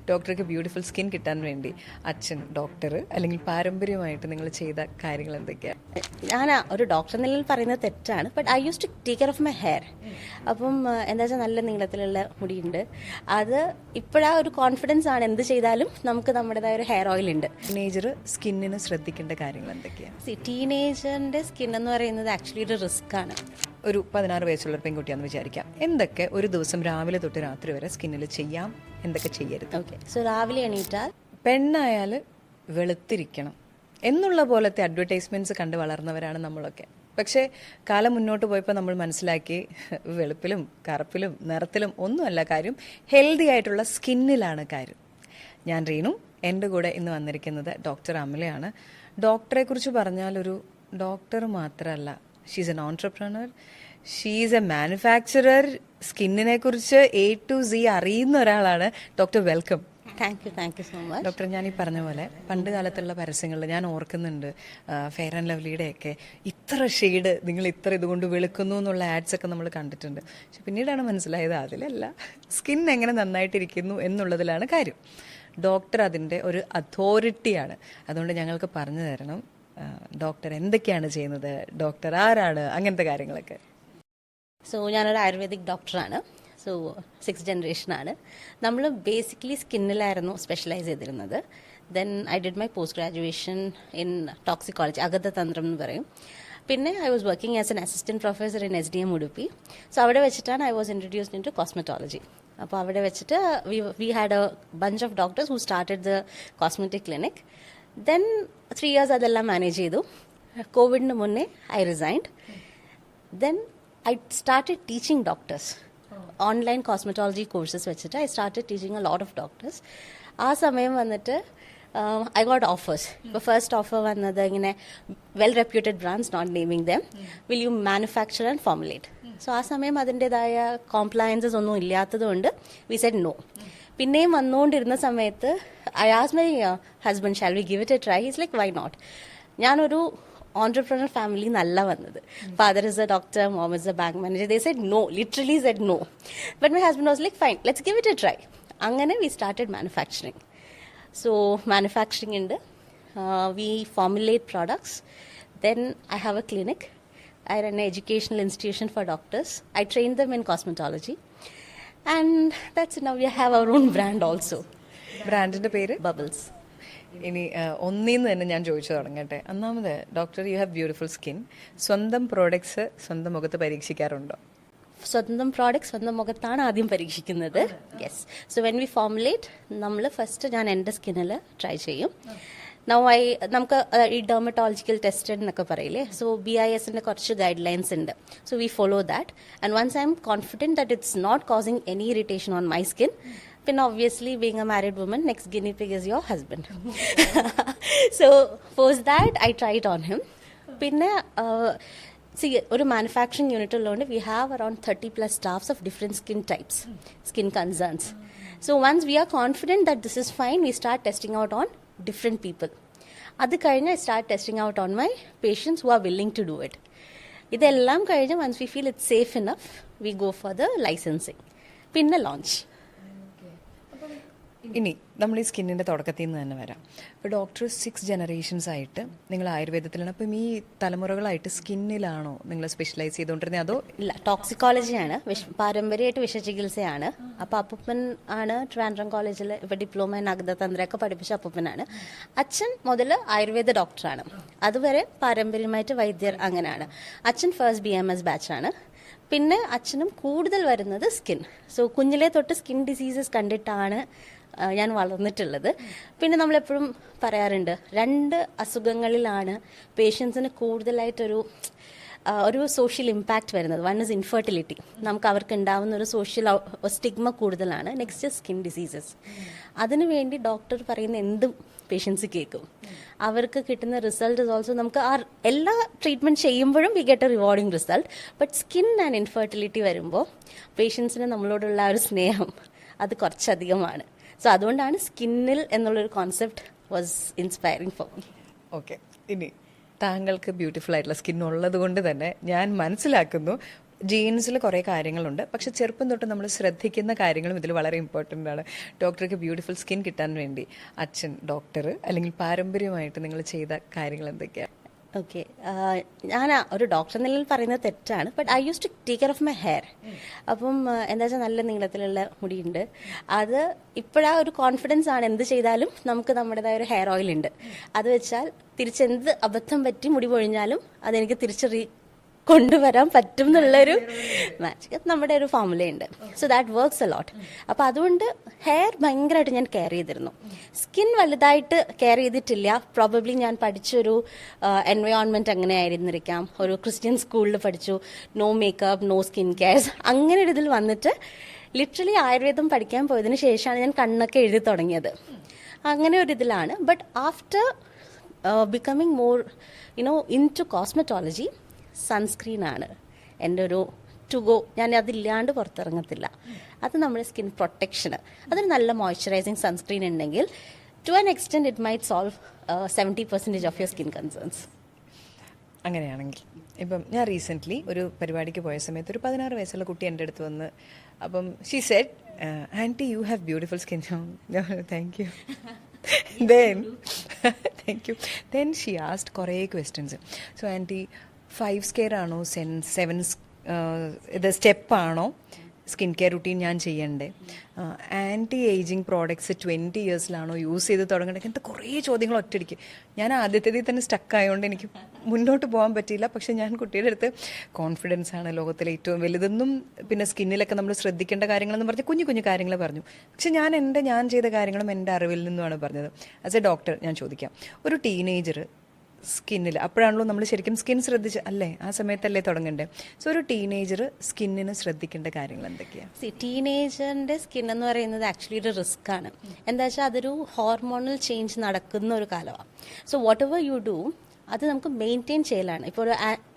ഡോക്ടർക്ക് beautiful skin കിട്ടാൻ വേണ്ടി അച്ഛൻ ഡോക്ടർ അല്ലെങ്കിൽ പാരമ്പര്യമായിട്ട് നിങ്ങൾ ചെയ്ത കാര്യങ്ങൾ എന്തൊക്കെയാണ്? ഞാൻ ഒരു ഡോക്ടർ നിലയിൽ പറയുന്നത് തെറ്റാണ്. But I use to take care of my hair. അപ്പം എന്താ വെച്ചാൽ നല്ല നീളത്തിലുള്ള മുടിയുണ്ട്. അത് ഇപ്പോഴാ ഒരു കോൺഫിഡൻസ് ആണ്, എന്ത് ചെയ്താലും നമുക്ക് നമ്മുടേതായ ഒരു ഹെയർ ഓയിൽ ഉണ്ട്. ടീനേജർ സ്കിന്നിന് ശ്രദ്ധിക്കേണ്ട കാര്യങ്ങൾ എന്തൊക്കെയാണ്? ടീനേജറിന്റെ സ്കിൻ എന്ന് പറയുന്നത് ആക്ച്വലി ഒരു റിസ്ക് ആണ്. ഒരു 16 വയസ്സുള്ള ഒരു പെൺകുട്ടിയാണെന്ന് വിചാരിക്കാം. എന്തൊക്കെ ഒരു ദിവസം രാവിലെ തൊട്ട് രാത്രി വരെ സ്കിന്നിൽ ചെയ്യാം, എന്തൊക്കെ ചെയ്യരുത്? ഓക്കെ, സോ രാവിലെ എണീറ്റാൽ പെണ്ണായാൽ വെളുത്തിരിക്കണം എന്നുള്ള പോലത്തെ അഡ്വർടൈസ്മെന്റ്സ് കണ്ട് വളർന്നവരാണ് നമ്മളൊക്കെ. പക്ഷേ കാലം മുന്നോട്ട് പോയപ്പോൾ നമ്മൾ മനസ്സിലാക്കി വെളുപ്പിലും കറുപ്പിലും നിറത്തിലും ഒന്നുമല്ല കാര്യം, ഹെൽത്തി ആയിട്ടുള്ള സ്കിന്നിലാണ് കാര്യം. ഞാൻ റീനു, എൻ്റെ കൂടെ ഇന്ന് വന്നിരിക്കുന്നത് ഡോക്ടർ അമലയാണ്. ഡോക്ടറെ കുറിച്ച് പറഞ്ഞാൽ ഒരു ഡോക്ടർ മാത്രമല്ല, she's an entrepreneur, she's a manufacturer. സ്കിന്നിനെ കുറിച്ച് A to Z അറിയുന്ന ഒരാളാണ് doctor. Welcome. Thank you so much. Doctor, ഞാൻ ഈ പറഞ്ഞ പോലെ പണ്ട് കാലത്തുള്ള പരസ്യങ്ങളിൽ ഞാൻ ഓർക്കുന്നുണ്ട്, ഫെയർ ആൻഡ് ലവ്ലിയുടെയൊക്കെ ഇത്ര ഷെയ്ഡ് നിങ്ങൾ ഇത്ര ഇതുകൊണ്ട് വെളുക്കുന്നു എന്നുള്ള ആഡ്സ് ഒക്കെ നമ്മൾ കണ്ടിട്ടുണ്ട്. പക്ഷെ പിന്നീടാണ് മനസ്സിലായത് അതിലല്ല, സ്കിൻ എങ്ങനെ നന്നായിട്ടിരിക്കുന്നു എന്നുള്ളതിലാണ് കാര്യം. ഡോക്ടർ അതിൻ്റെ ഒരു അതോറിറ്റിയാണ്. അതുകൊണ്ട് ഞങ്ങൾക്ക് പറഞ്ഞു തരണം, ഡോക്ടർ എന്തൊക്കെയാണ് ചെയ്യുന്നത്, ഡോക്ടർ ആരാണ്, അങ്ങനത്തെ കാര്യങ്ങളൊക്കെ. സോ ഞാനൊരു ആയുർവേദിക് ഡോക്ടറാണ്. സോ 6th ജനറേഷനാണ്. നമ്മൾ ബേസിക്കലി സ്കിന്നിലായിരുന്നു സ്പെഷ്യലൈസ് ചെയ്തിരുന്നത്. Then I did my post graduation in toxicology, അഗതതന്ത്രം എന്ന് പറയും. പിന്നെ I was working as an assistant professor in SDM Udupi. So അവിടെ വെച്ചിട്ടാണ് I was introduced into cosmetology. അപ്പോൾ അവിടെ വെച്ചിട്ട് we had a bunch of doctors who started the cosmetic clinic. Then 3 years അതെല്ലാം മാനേജ് ചെയ്തു. കോവിഡിന് മുന്നേ I resigned. Then I started teaching doctors. Online cosmetology courses വെച്ചിട്ട് I started teaching a lot of doctors. ആ സമയം വന്നിട്ട് I got offers. ഇപ്പോൾ first offer വന്നത് ഇങ്ങനെ well reputed brands, not naming them, will you manufacture and formulate. So ആ സമയം അതിൻ്റെതായ കോംപ്ലയൻസസ് ഒന്നും ഇല്ലാത്തതുകൊണ്ട് വി സെഡ് നോ. പിന്നെയും വന്നുകൊണ്ടിരുന്ന സമയത്ത് I asked my husband, shall we give it a try? Is like, why not? ഞാനൊരു entrepreneur family nalla vannathu. Father is a doctor, mom is a bank manager. They said no, literally said no. But my husband was like, fine, let's give it a try. Angane we started manufacturing. So manufacturing in we formulate products. Then I have a clinic. I run an educational institution for doctors. I train them in cosmetology. And that's it. Now we have our own brand also. ബ്രാൻഡിന്റെ പേര് Bubbles. ഇനി ഒന്നീന്ന് തന്നെ ഞാൻ ചോദിച്ചു തുടങ്ങട്ടെ. ഒന്നാമത്, doctor, U have beautiful skin. സ്വന്തം products സ്വന്തം മുഖത്ത് പരീക്ഷിക്കാറുണ്ടോ? സ്വന്തം പ്രോഡക്റ്റ് സ്വന്തം മുഖത്താണ് ആദ്യം പരീക്ഷിക്കുന്നത്. Yes. So when we formulate, നമ്മൾ ഫസ്റ്റ് ഞാൻ എൻ്റെ സ്കിന്നിൽ ട്രൈ ചെയ്യും. നമുക്ക് ഈ ഡെർമറ്റോളജിക്കൽ ടെസ്റ്റ് എന്നൊക്കെ പറയില്ലേ, സോ BIS-ന്റെ കുറച്ച് ഗൈഡ് ലൈൻസ് ഉണ്ട്. So we follow that. And once I'm confident that it's not causing any irritation on my skin, പിന്നെ obviously being a married woman, next guinea pig is your husband. So post that I try it on him. പിന്നെ see, ഒരു manufacturing unit ഉള്ളതുകൊണ്ട് we have around 30+ staffs of different skin types, skin concerns. So once we are confident that this is fine, we start testing out on different people. അത് കഴിഞ്ഞ് I start testing out on my patients who are willing to do it. ഇതെല്ലാം കഴിഞ്ഞ് once we feel it's safe enough, we go for the licensing, പിന്നെ launch. ഇനി നമ്മൾ ഈ സ്കിന്നിൻ്റെ തുടക്കത്തിൽ നിന്ന് തന്നെ വരാം. ഇപ്പോൾ ഡോക്ടർ 6 ജനറേഷൻസ് ആയിട്ട് നിങ്ങൾ ആയുർവേദത്തിലാണ്. അപ്പം ഈ തലമുറകളായിട്ട് സ്കിന്നിലാണോ നിങ്ങൾ സ്പെഷ്യലൈസ് ചെയ്തുകൊണ്ടിരുന്നത്, അതോ? ഇല്ല, ടോക്സിക്കോളജിയാണ്, പാരമ്പര്യമായിട്ട് വിഷചികിത്സയാണ്. അപ്പോൾ അപ്പൂപ്പൻ ആണ് ട്രിവാൻഡ്രം കോളേജിൽ ഇപ്പോൾ ഡിപ്ലോമ ഇൻ അഗതതന്ത്രമൊക്കെ പഠിപ്പിച്ച അപ്പൂപ്പനാണ്. അച്ഛൻ മുതൽ ആയുർവേദ ഡോക്ടറാണ്. അതുവരെ പാരമ്പര്യമായിട്ട് വൈദ്യർ അങ്ങനെയാണ്. അച്ഛൻ ഫസ്റ്റ് BMS ബാച്ചാണ്. പിന്നെ അച്ഛനും കൂടുതൽ വരുന്നത് സ്കിൻ. സോ കുഞ്ഞിലെ തൊട്ട് സ്കിൻ ഡിസീസസ് കണ്ടിട്ടാണ് ഞാൻ വളർന്നിട്ടുള്ളത്. പിന്നെ നമ്മളെപ്പോഴും പറയാറുണ്ട്, 2 അസുഖങ്ങളിലാണ് പേഷ്യൻസിന് കൂടുതലായിട്ടൊരു സോഷ്യൽ ഇമ്പാക്റ്റ് വരുന്നത്. വൺ ഇസ് ഇൻഫെർട്ടിലിറ്റി, നമുക്ക് അവർക്ക് ഉണ്ടാവുന്ന ഒരു സോഷ്യൽ സ്റ്റിഗ്മ കൂടുതലാണ്. Next skin diseases. അതിനുവേണ്ടി ഡോക്ടർ പറയുന്ന എന്തും പേഷ്യൻസ് കേൾക്കും. അവർക്ക് കിട്ടുന്ന റിസൾട്ട് ഇസ് ഓൾസോ, നമുക്ക് എല്ലാ ട്രീറ്റ്മെൻറ്റ് ചെയ്യുമ്പോഴും V get A rewarding result. But skin and infertility വരുമ്പോൾ പേഷ്യൻസിന് നമ്മളോടുള്ള ഒരു സ്നേഹം അത് കുറച്ചധികമാണ്. സോ അതുകൊണ്ടാണ് സ്കിന്നിൽ എന്നുള്ളൊരു concept was inspiring for me. Okay, ഇനി താങ്കൾക്ക് ബ്യൂട്ടിഫുൾ ആയിട്ടുള്ള സ്കിൻ ഉള്ളത് കൊണ്ട് തന്നെ ഞാൻ മനസ്സിലാക്കുന്നു ജീൻസിൽ കുറേ കാര്യങ്ങളുണ്ട്, പക്ഷെ ചെറുപ്പം തൊട്ട് നമ്മൾ ശ്രദ്ധിക്കുന്ന കാര്യങ്ങളും ഇതിൽ വളരെ ഇമ്പോർട്ടൻ്റ് ആണ്. ഡോക്ടർക്ക് ബ്യൂട്ടിഫുൾ സ്കിൻ കിട്ടാൻ വേണ്ടി അച്ഛൻ ഡോക്ടർ അല്ലെങ്കിൽ പാരമ്പര്യമായിട്ട് നിങ്ങൾ ചെയ്ത കാര്യങ്ങൾ എന്തൊക്കെയാണ്? ഓക്കെ, ഞാൻ ഒരു ഡോക്ടർ എന്ന നിലയിൽ പറയുന്നത് തെറ്റാണ്. But I use to take care of my hair. അപ്പം എന്താ വെച്ചാൽ നല്ല നീളത്തിലുള്ള മുടിയുണ്ട്. അത് ഇപ്പോഴാ ഒരു കോൺഫിഡൻസ് ആണ്, എന്ത് ചെയ്താലും നമുക്ക് നമ്മുടേതായ ഒരു ഹെയർ ഓയിൽ ഉണ്ട്. അത് വെച്ചാൽ തിരിച്ചെന്ത് അബദ്ധം പറ്റി മുടി പൊഴിഞ്ഞാലും അതെനിക്ക് തിരിച്ച് കൊണ്ടുവരാൻ പറ്റും എന്നുള്ളൊരു മാജിക് നമ്മുടെ ഒരു ഫോർമുലയുണ്ട്. So that works a lot. അപ്പോൾ അതുകൊണ്ട് ഹെയർ ഭയങ്കരമായിട്ട് ഞാൻ കെയർ ചെയ്തിരുന്നു. സ്കിൻ വലുതായിട്ട് കെയർ ചെയ്തിട്ടില്ല. പ്രോബബ്ലി ഞാൻ പഠിച്ചൊരു എൻവയോൺമെൻറ്റ് അങ്ങനെ ആയിരുന്നിരിക്കാം. ഒരു ക്രിസ്ത്യൻ സ്കൂളിൽ പഠിച്ചു, no makeup, no skin cares, അങ്ങനെ ഒരു ഇതിൽ വന്നിട്ട് ലിറ്ററലി ആയുർവേദം പഠിക്കാൻ പോയതിന് ശേഷമാണ് ഞാൻ കണ്ണൊക്കെ എഴുതി തുടങ്ങിയത്. അങ്ങനെ ഒരു ഇതിലാണ്. But after becoming more into cosmetology, സൺസ്ക്രീനാണ് എൻ്റെ ഒരു ടു ഗോ. ഞാൻ അതില്ലാണ്ട് പുറത്തിറങ്ങത്തില്ല. അത് നമ്മുടെ സ്കിൻ പ്രൊട്ടക്ഷന്, അതൊരു നല്ല മോയ്സ്ചറൈസിങ് സൺസ്ക്രീൻ ഉണ്ടെങ്കിൽ to an extent it might solve 70% of your skin concerns. അങ്ങനെയാണെങ്കിൽ ഇപ്പം ഞാൻ റീസെൻ്റ്ലി ഒരു പരിപാടിക്ക് പോയ സമയത്ത് ഒരു 16 വയസ്സുള്ള കുട്ടി എൻ്റെ അടുത്ത് വന്ന്, അപ്പം she said, aunty you have beautiful skin. Thank you. Then thank you. Then she asked കുറേ ക്വസ്റ്റ്യൻസ്. സോ ആൻറ്റി 5 സ്കെയർ ആണോ 7 ഇത് സ്റ്റെപ്പാണോ സ്കിൻ കെയർ റുട്ടീൻ ഞാൻ ചെയ്യണ്ടേ? ആൻറ്റി ഏജിങ് പ്രോഡക്ട്സ് 20 ഇയേഴ്സിലാണോ യൂസ് ചെയ്ത് തുടങ്ങേണ്ടത്? അങ്ങനത്തെ കുറേ ചോദ്യങ്ങൾ ഒറ്റയടിക്ക്. ഞാൻ ആദ്യത്തേതിൽ തന്നെ സ്റ്റക്കായതുകൊണ്ട് എനിക്ക് മുന്നോട്ട് പോകാൻ പറ്റിയില്ല. പക്ഷെ ഞാൻ കുട്ടിയുടെ അടുത്ത് കോൺഫിഡൻസ് ആണ് ലോകത്തിലെ ഏറ്റവും വലുതെന്നും പിന്നെ സ്കിന്നിലൊക്കെ നമ്മൾ ശ്രദ്ധിക്കേണ്ട കാര്യങ്ങളെന്ന് പറഞ്ഞ് കുഞ്ഞു കുഞ്ഞു കാര്യങ്ങൾ പറഞ്ഞു. പക്ഷെ ഞാൻ ചെയ്ത കാര്യങ്ങളും എൻ്റെ അറിവിൽ നിന്നുമാണ് പറഞ്ഞത്. ആസ് എ ഡോക്ടർ ഞാൻ ചോദിക്കാം, ഒരു ടീനേജർ സ്കിന്നിൽ അപ്പോഴാണല്ലോ നമ്മൾ ശരിക്കും സ്കിൻ ശ്രദ്ധിച്ച് അല്ലേ, ആ സമയത്തല്ലേ തുടങ്ങണ്ടേ? സോ ഒരു ടീനേജർ സ്കിന്നിന് ശ്രദ്ധിക്കേണ്ട കാര്യങ്ങൾ എന്തൊക്കെയാണ്? ടീനേജറിന്റെ സ്കിൻ എന്ന് പറയുന്നത് ആക്ച്വലി ഒരു റിസ്ക് ആണ്. എന്താ വെച്ചാൽ അതൊരു ഹോർമോണൽ ചേഞ്ച് നടക്കുന്ന ഒരു കാലമാണ്. So what ever you do അത് നമുക്ക് മെയിൻറ്റെയിൻ ചെയ്യലാണ്. ഇപ്പോൾ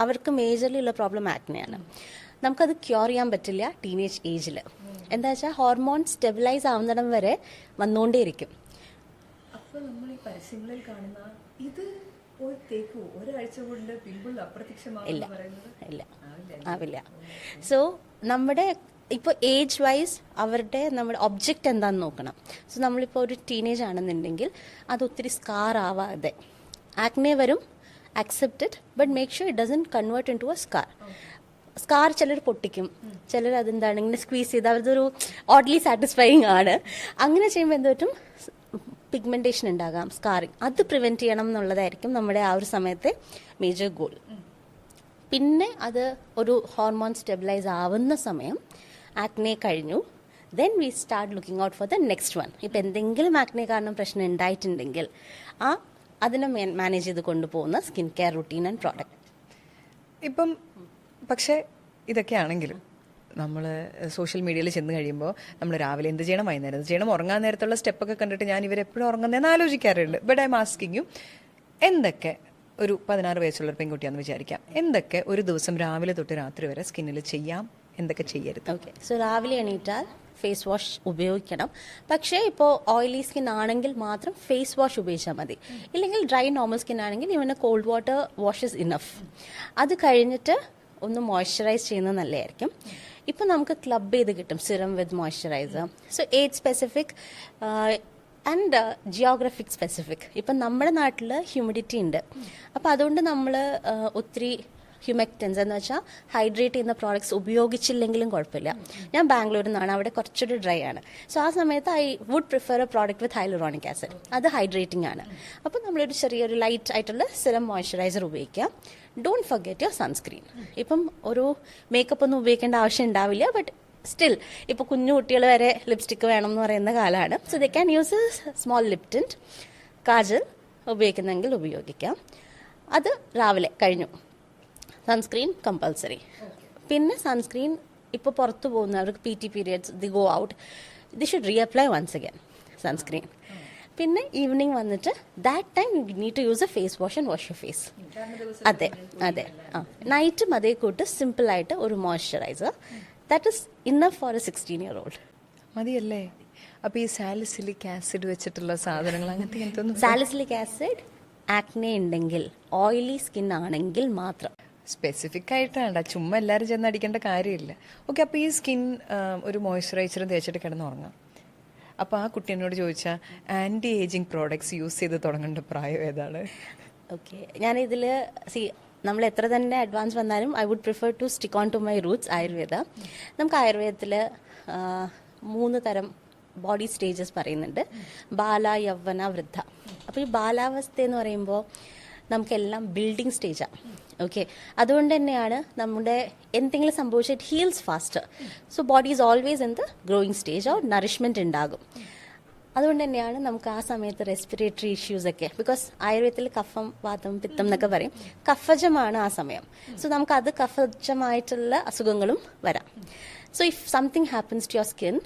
അവർക്ക് മേജർലി ഉള്ള പ്രോബ്ലം ആക്നെയാണ്. നമുക്കത് ക്യൂർ ചെയ്യാൻ പറ്റില്ല ടീനേജ് ഏജിൽ. എന്താ വെച്ചാൽ ഹോർമോൺ സ്റ്റെബിലൈസ് ആവുന്നിടം വരെ വന്നുകൊണ്ടേയിരിക്കും. അപ്പോൾ നമ്മൾ ഈ പരസ്യങ്ങളിൽ കാണുന്ന ഇത് ഇല്ല ഇല്ല ആവില്ല. സോ നമ്മുടെ ഇപ്പോൾ ഏജ് വൈസ് നമ്മുടെ ഒബ്ജക്റ്റ് എന്താണെന്ന് നോക്കണം. സോ നമ്മളിപ്പോൾ ഒരു ടീനേജ് ആണെന്നുണ്ടെങ്കിൽ അത് ഒത്തിരി സ്കാർ ആവാതെ, ആക്നെ വരും, accepted, but make sure it doesn't convert into a scar. Scar ചിലർ പൊട്ടിക്കും, ചിലർ അതെന്താണ് ഇങ്ങനെ സ്ക്വീസ് ചെയ്ത് അതൊരു ഓഡ്ലി സാറ്റിസ്ഫൈയിങ് ആണ്. അങ്ങനെ ചെയ്യുമ്പോൾ എന്ത് പറ്റും, പിഗ്മെന്റേഷൻ ഉണ്ടാകാം, സ്കാറിങ്. അത് പ്രിവെന്റ് ചെയ്യണം എന്നുള്ളതായിരിക്കും നമ്മുടെ ആ ഒരു സമയത്തെ മേജർ ഗോൾ. പിന്നെ അത് ഒരു ഹോർമോൺ സ്റ്റെബിലൈസ് ആവുന്ന സമയം ആക്നെ കഴിഞ്ഞു, then we start looking out for the next one. ഇപ്പം എന്തെങ്കിലും ആക്നെ കാരണം പ്രശ്നം ഉണ്ടായിട്ടുണ്ടെങ്കിൽ അതിനെ മാനേജ് ചെയ്ത് കൊണ്ടുപോകുന്ന skin care routine and product. ഇപ്പം പക്ഷേ ഇതൊക്കെയാണെങ്കിലും നമ്മൾ സോഷ്യൽ മീഡിയയിൽ ചെന്ന് കഴിയുമ്പോൾ നമ്മൾ രാവിലെ എന്ത് ചെയ്യണം, വൈകുന്നേരം എന്ത് ചെയ്യണം, ഉറങ്ങാൻ നേരത്തുള്ള സ്റ്റെപ്പൊക്കെ കണ്ടിട്ട് ഞാൻ ഇവരെപ്പോഴും ഉറങ്ങുന്നതെന്ന് ആലോചിക്കാറുണ്ട്. But I'm asking you, എന്തൊക്കെ ഒരു 16 വയസ്സുള്ള പെൺകുട്ടിയാണെന്ന് വിചാരിക്കാം, എന്തൊക്കെ ഒരു ദിവസം രാവിലെ തൊട്ട് രാത്രി വരെ സ്കിന്നിൽ ചെയ്യാം, എന്തൊക്കെ ചെയ്യരുത്? ഓക്കെ, സോ രാവിലെ എണീറ്റാൽ ഫേസ് വാഷ് ഉപയോഗിക്കണം. പക്ഷേ ഇപ്പോൾ ഓയിലി സ്കിൻ ആണെങ്കിൽ മാത്രം ഫേസ് വാഷ് ഉപയോഗിച്ചാൽ മതി. ഇല്ലെങ്കിൽ ഡ്രൈ നോർമൽ സ്കിൻ ആണെങ്കിൽ ഇവന് called water wash is enough. അത് കഴിഞ്ഞിട്ട് ഒന്ന് മോയ്സ്ചറൈസ് ചെയ്യുന്നത് നല്ലതായിരിക്കും. ഇപ്പം നമുക്ക് ക്ലബ് ചെയ്ത് കിട്ടും serum with moisturiser. So age specific and Geographic specific. ഇപ്പം നമ്മുടെ നാട്ടിൽ ഹ്യൂമിഡിറ്റി ഉണ്ട്. അപ്പോൾ അതുകൊണ്ട് നമ്മൾ ഒത്തിരി ഹ്യൂമെക്റ്റൻസ് എന്ന് വെച്ചാൽ ഹൈഡ്രേറ്റ് ചെയ്യുന്ന പ്രോഡക്ട്സ് ഉപയോഗിച്ചില്ലെങ്കിലും കുഴപ്പമില്ല. ഞാൻ ബാംഗ്ലൂരിൽ നിന്നാണ്, അവിടെ കുറച്ചൊരു ഡ്രൈ ആണ്. സോ ആ സമയത്ത് I would prefer a product with hyaluronic acid. അത് ഹൈഡ്രേറ്റിംഗ് ആണ്. അപ്പോൾ നമ്മളൊരു ചെറിയൊരു ലൈറ്റ് ആയിട്ടുള്ള സിറം മോയ്സ്ചറൈസർ ഉപയോഗിക്കാം. Don't forget your sunscreen. ഇപ്പം ഒരു മേക്കപ്പ് ഒന്നും ഉപയോഗിക്കേണ്ട ആവശ്യം ഉണ്ടാവില്ല, ബട്ട് സ്റ്റിൽ ഇപ്പോൾ കുഞ്ഞു കുട്ടികൾ വരെ ലിപ്സ്റ്റിക്ക് വേണം എന്ന് പറയുന്ന കാലമാണ്. So they can use small lip tint, kajal ഉപയോഗിക്കുന്നെങ്കിൽ ഉപയോഗിക്കാം. അത് രാവിലെ കഴിഞ്ഞു. Sunscreen compulsory. പിന്നെ സൺസ്ക്രീൻ ഇപ്പോൾ പുറത്തു പോകുന്നവർക്ക് PT periods, they go out, they should reapply once again sunscreen. പിന്നെ ഈവനിങ് വന്നിട്ട് that time you need to use a face wash and wash your face. അതെ അതെ. നൈറ്റും അതേ കൂട്ട് സിമ്പിളായിട്ട് ഒരു moisturiser. That is enough for a 16-year-old. മതിയല്ലേ? അപ്പോൾ ഈ സാലിസിലിക് ആസിഡ് വെച്ചിട്ടുള്ള സാധനങ്ങൾ അങ്ങനത്തെ സാലിസിലിക് ആസിഡ് ആക്നെ ഉണ്ടെങ്കിൽ, ഓയിലി സ്കിൻ ആണെങ്കിൽ മാത്രം. സ്പെസിഫിക് ആയിട്ട് വേണ്ട, ചുമ്മാ എല്ലാവരും ചെന്ന് അടിക്കേണ്ട കാര്യമില്ല. ഓക്കെ, അപ്പോൾ ഈ സ്കിൻ ഒരു മോയ്സ്ചറൈസറും തേച്ചിട്ട് കിടന്നുറങ്ങാം. അപ്പോൾ ആ കുട്ടി എന്നോട് ചോദിച്ചാൽ ആൻറ്റി ഏജിങ് പ്രോഡക്ട്സ് യൂസ് ചെയ്ത് തുടങ്ങേണ്ട പ്രായം ഏതാണ്? ഓക്കെ, ഞാനിതിൽ നമ്മൾ എത്ര തന്നെ അഡ്വാൻസ് വന്നാലും I would prefer to stick on to my roots Ayurveda. നമുക്ക് ആയുർവേദത്തിൽ 3 തരം ബോഡി സ്റ്റേജസ് പറയുന്നുണ്ട്: ബാല, യൗവന, വൃദ്ധ. അപ്പോൾ ഈ ബാലാവസ്ഥ എന്ന് പറയുമ്പോൾ നമുക്കെല്ലാം ബിൽഡിംഗ് സ്റ്റേജാണ്. ഓക്കെ, അതുകൊണ്ട് തന്നെയാണ് നമ്മുടെ എന്തെങ്കിലും സംഭവിച്ചാൽ it heals faster. So body is always in the growing stage or nourishment ഉണ്ടാകും. അതുകൊണ്ട് തന്നെയാണ് നമുക്ക് ആ സമയത്ത് റെസ്പിറേറ്ററി ഇഷ്യൂസ് ഒക്കെ, ബിക്കോസ് ആയുർവേദത്തിൽ കഫം, വാതം, പിത്തം എന്നൊക്കെ പറയും, കഫജമാണ് ആ സമയം. സോ നമുക്കത് കഫജമായിട്ടുള്ള അസുഖങ്ങളും വരാം. So if something happens to your skin,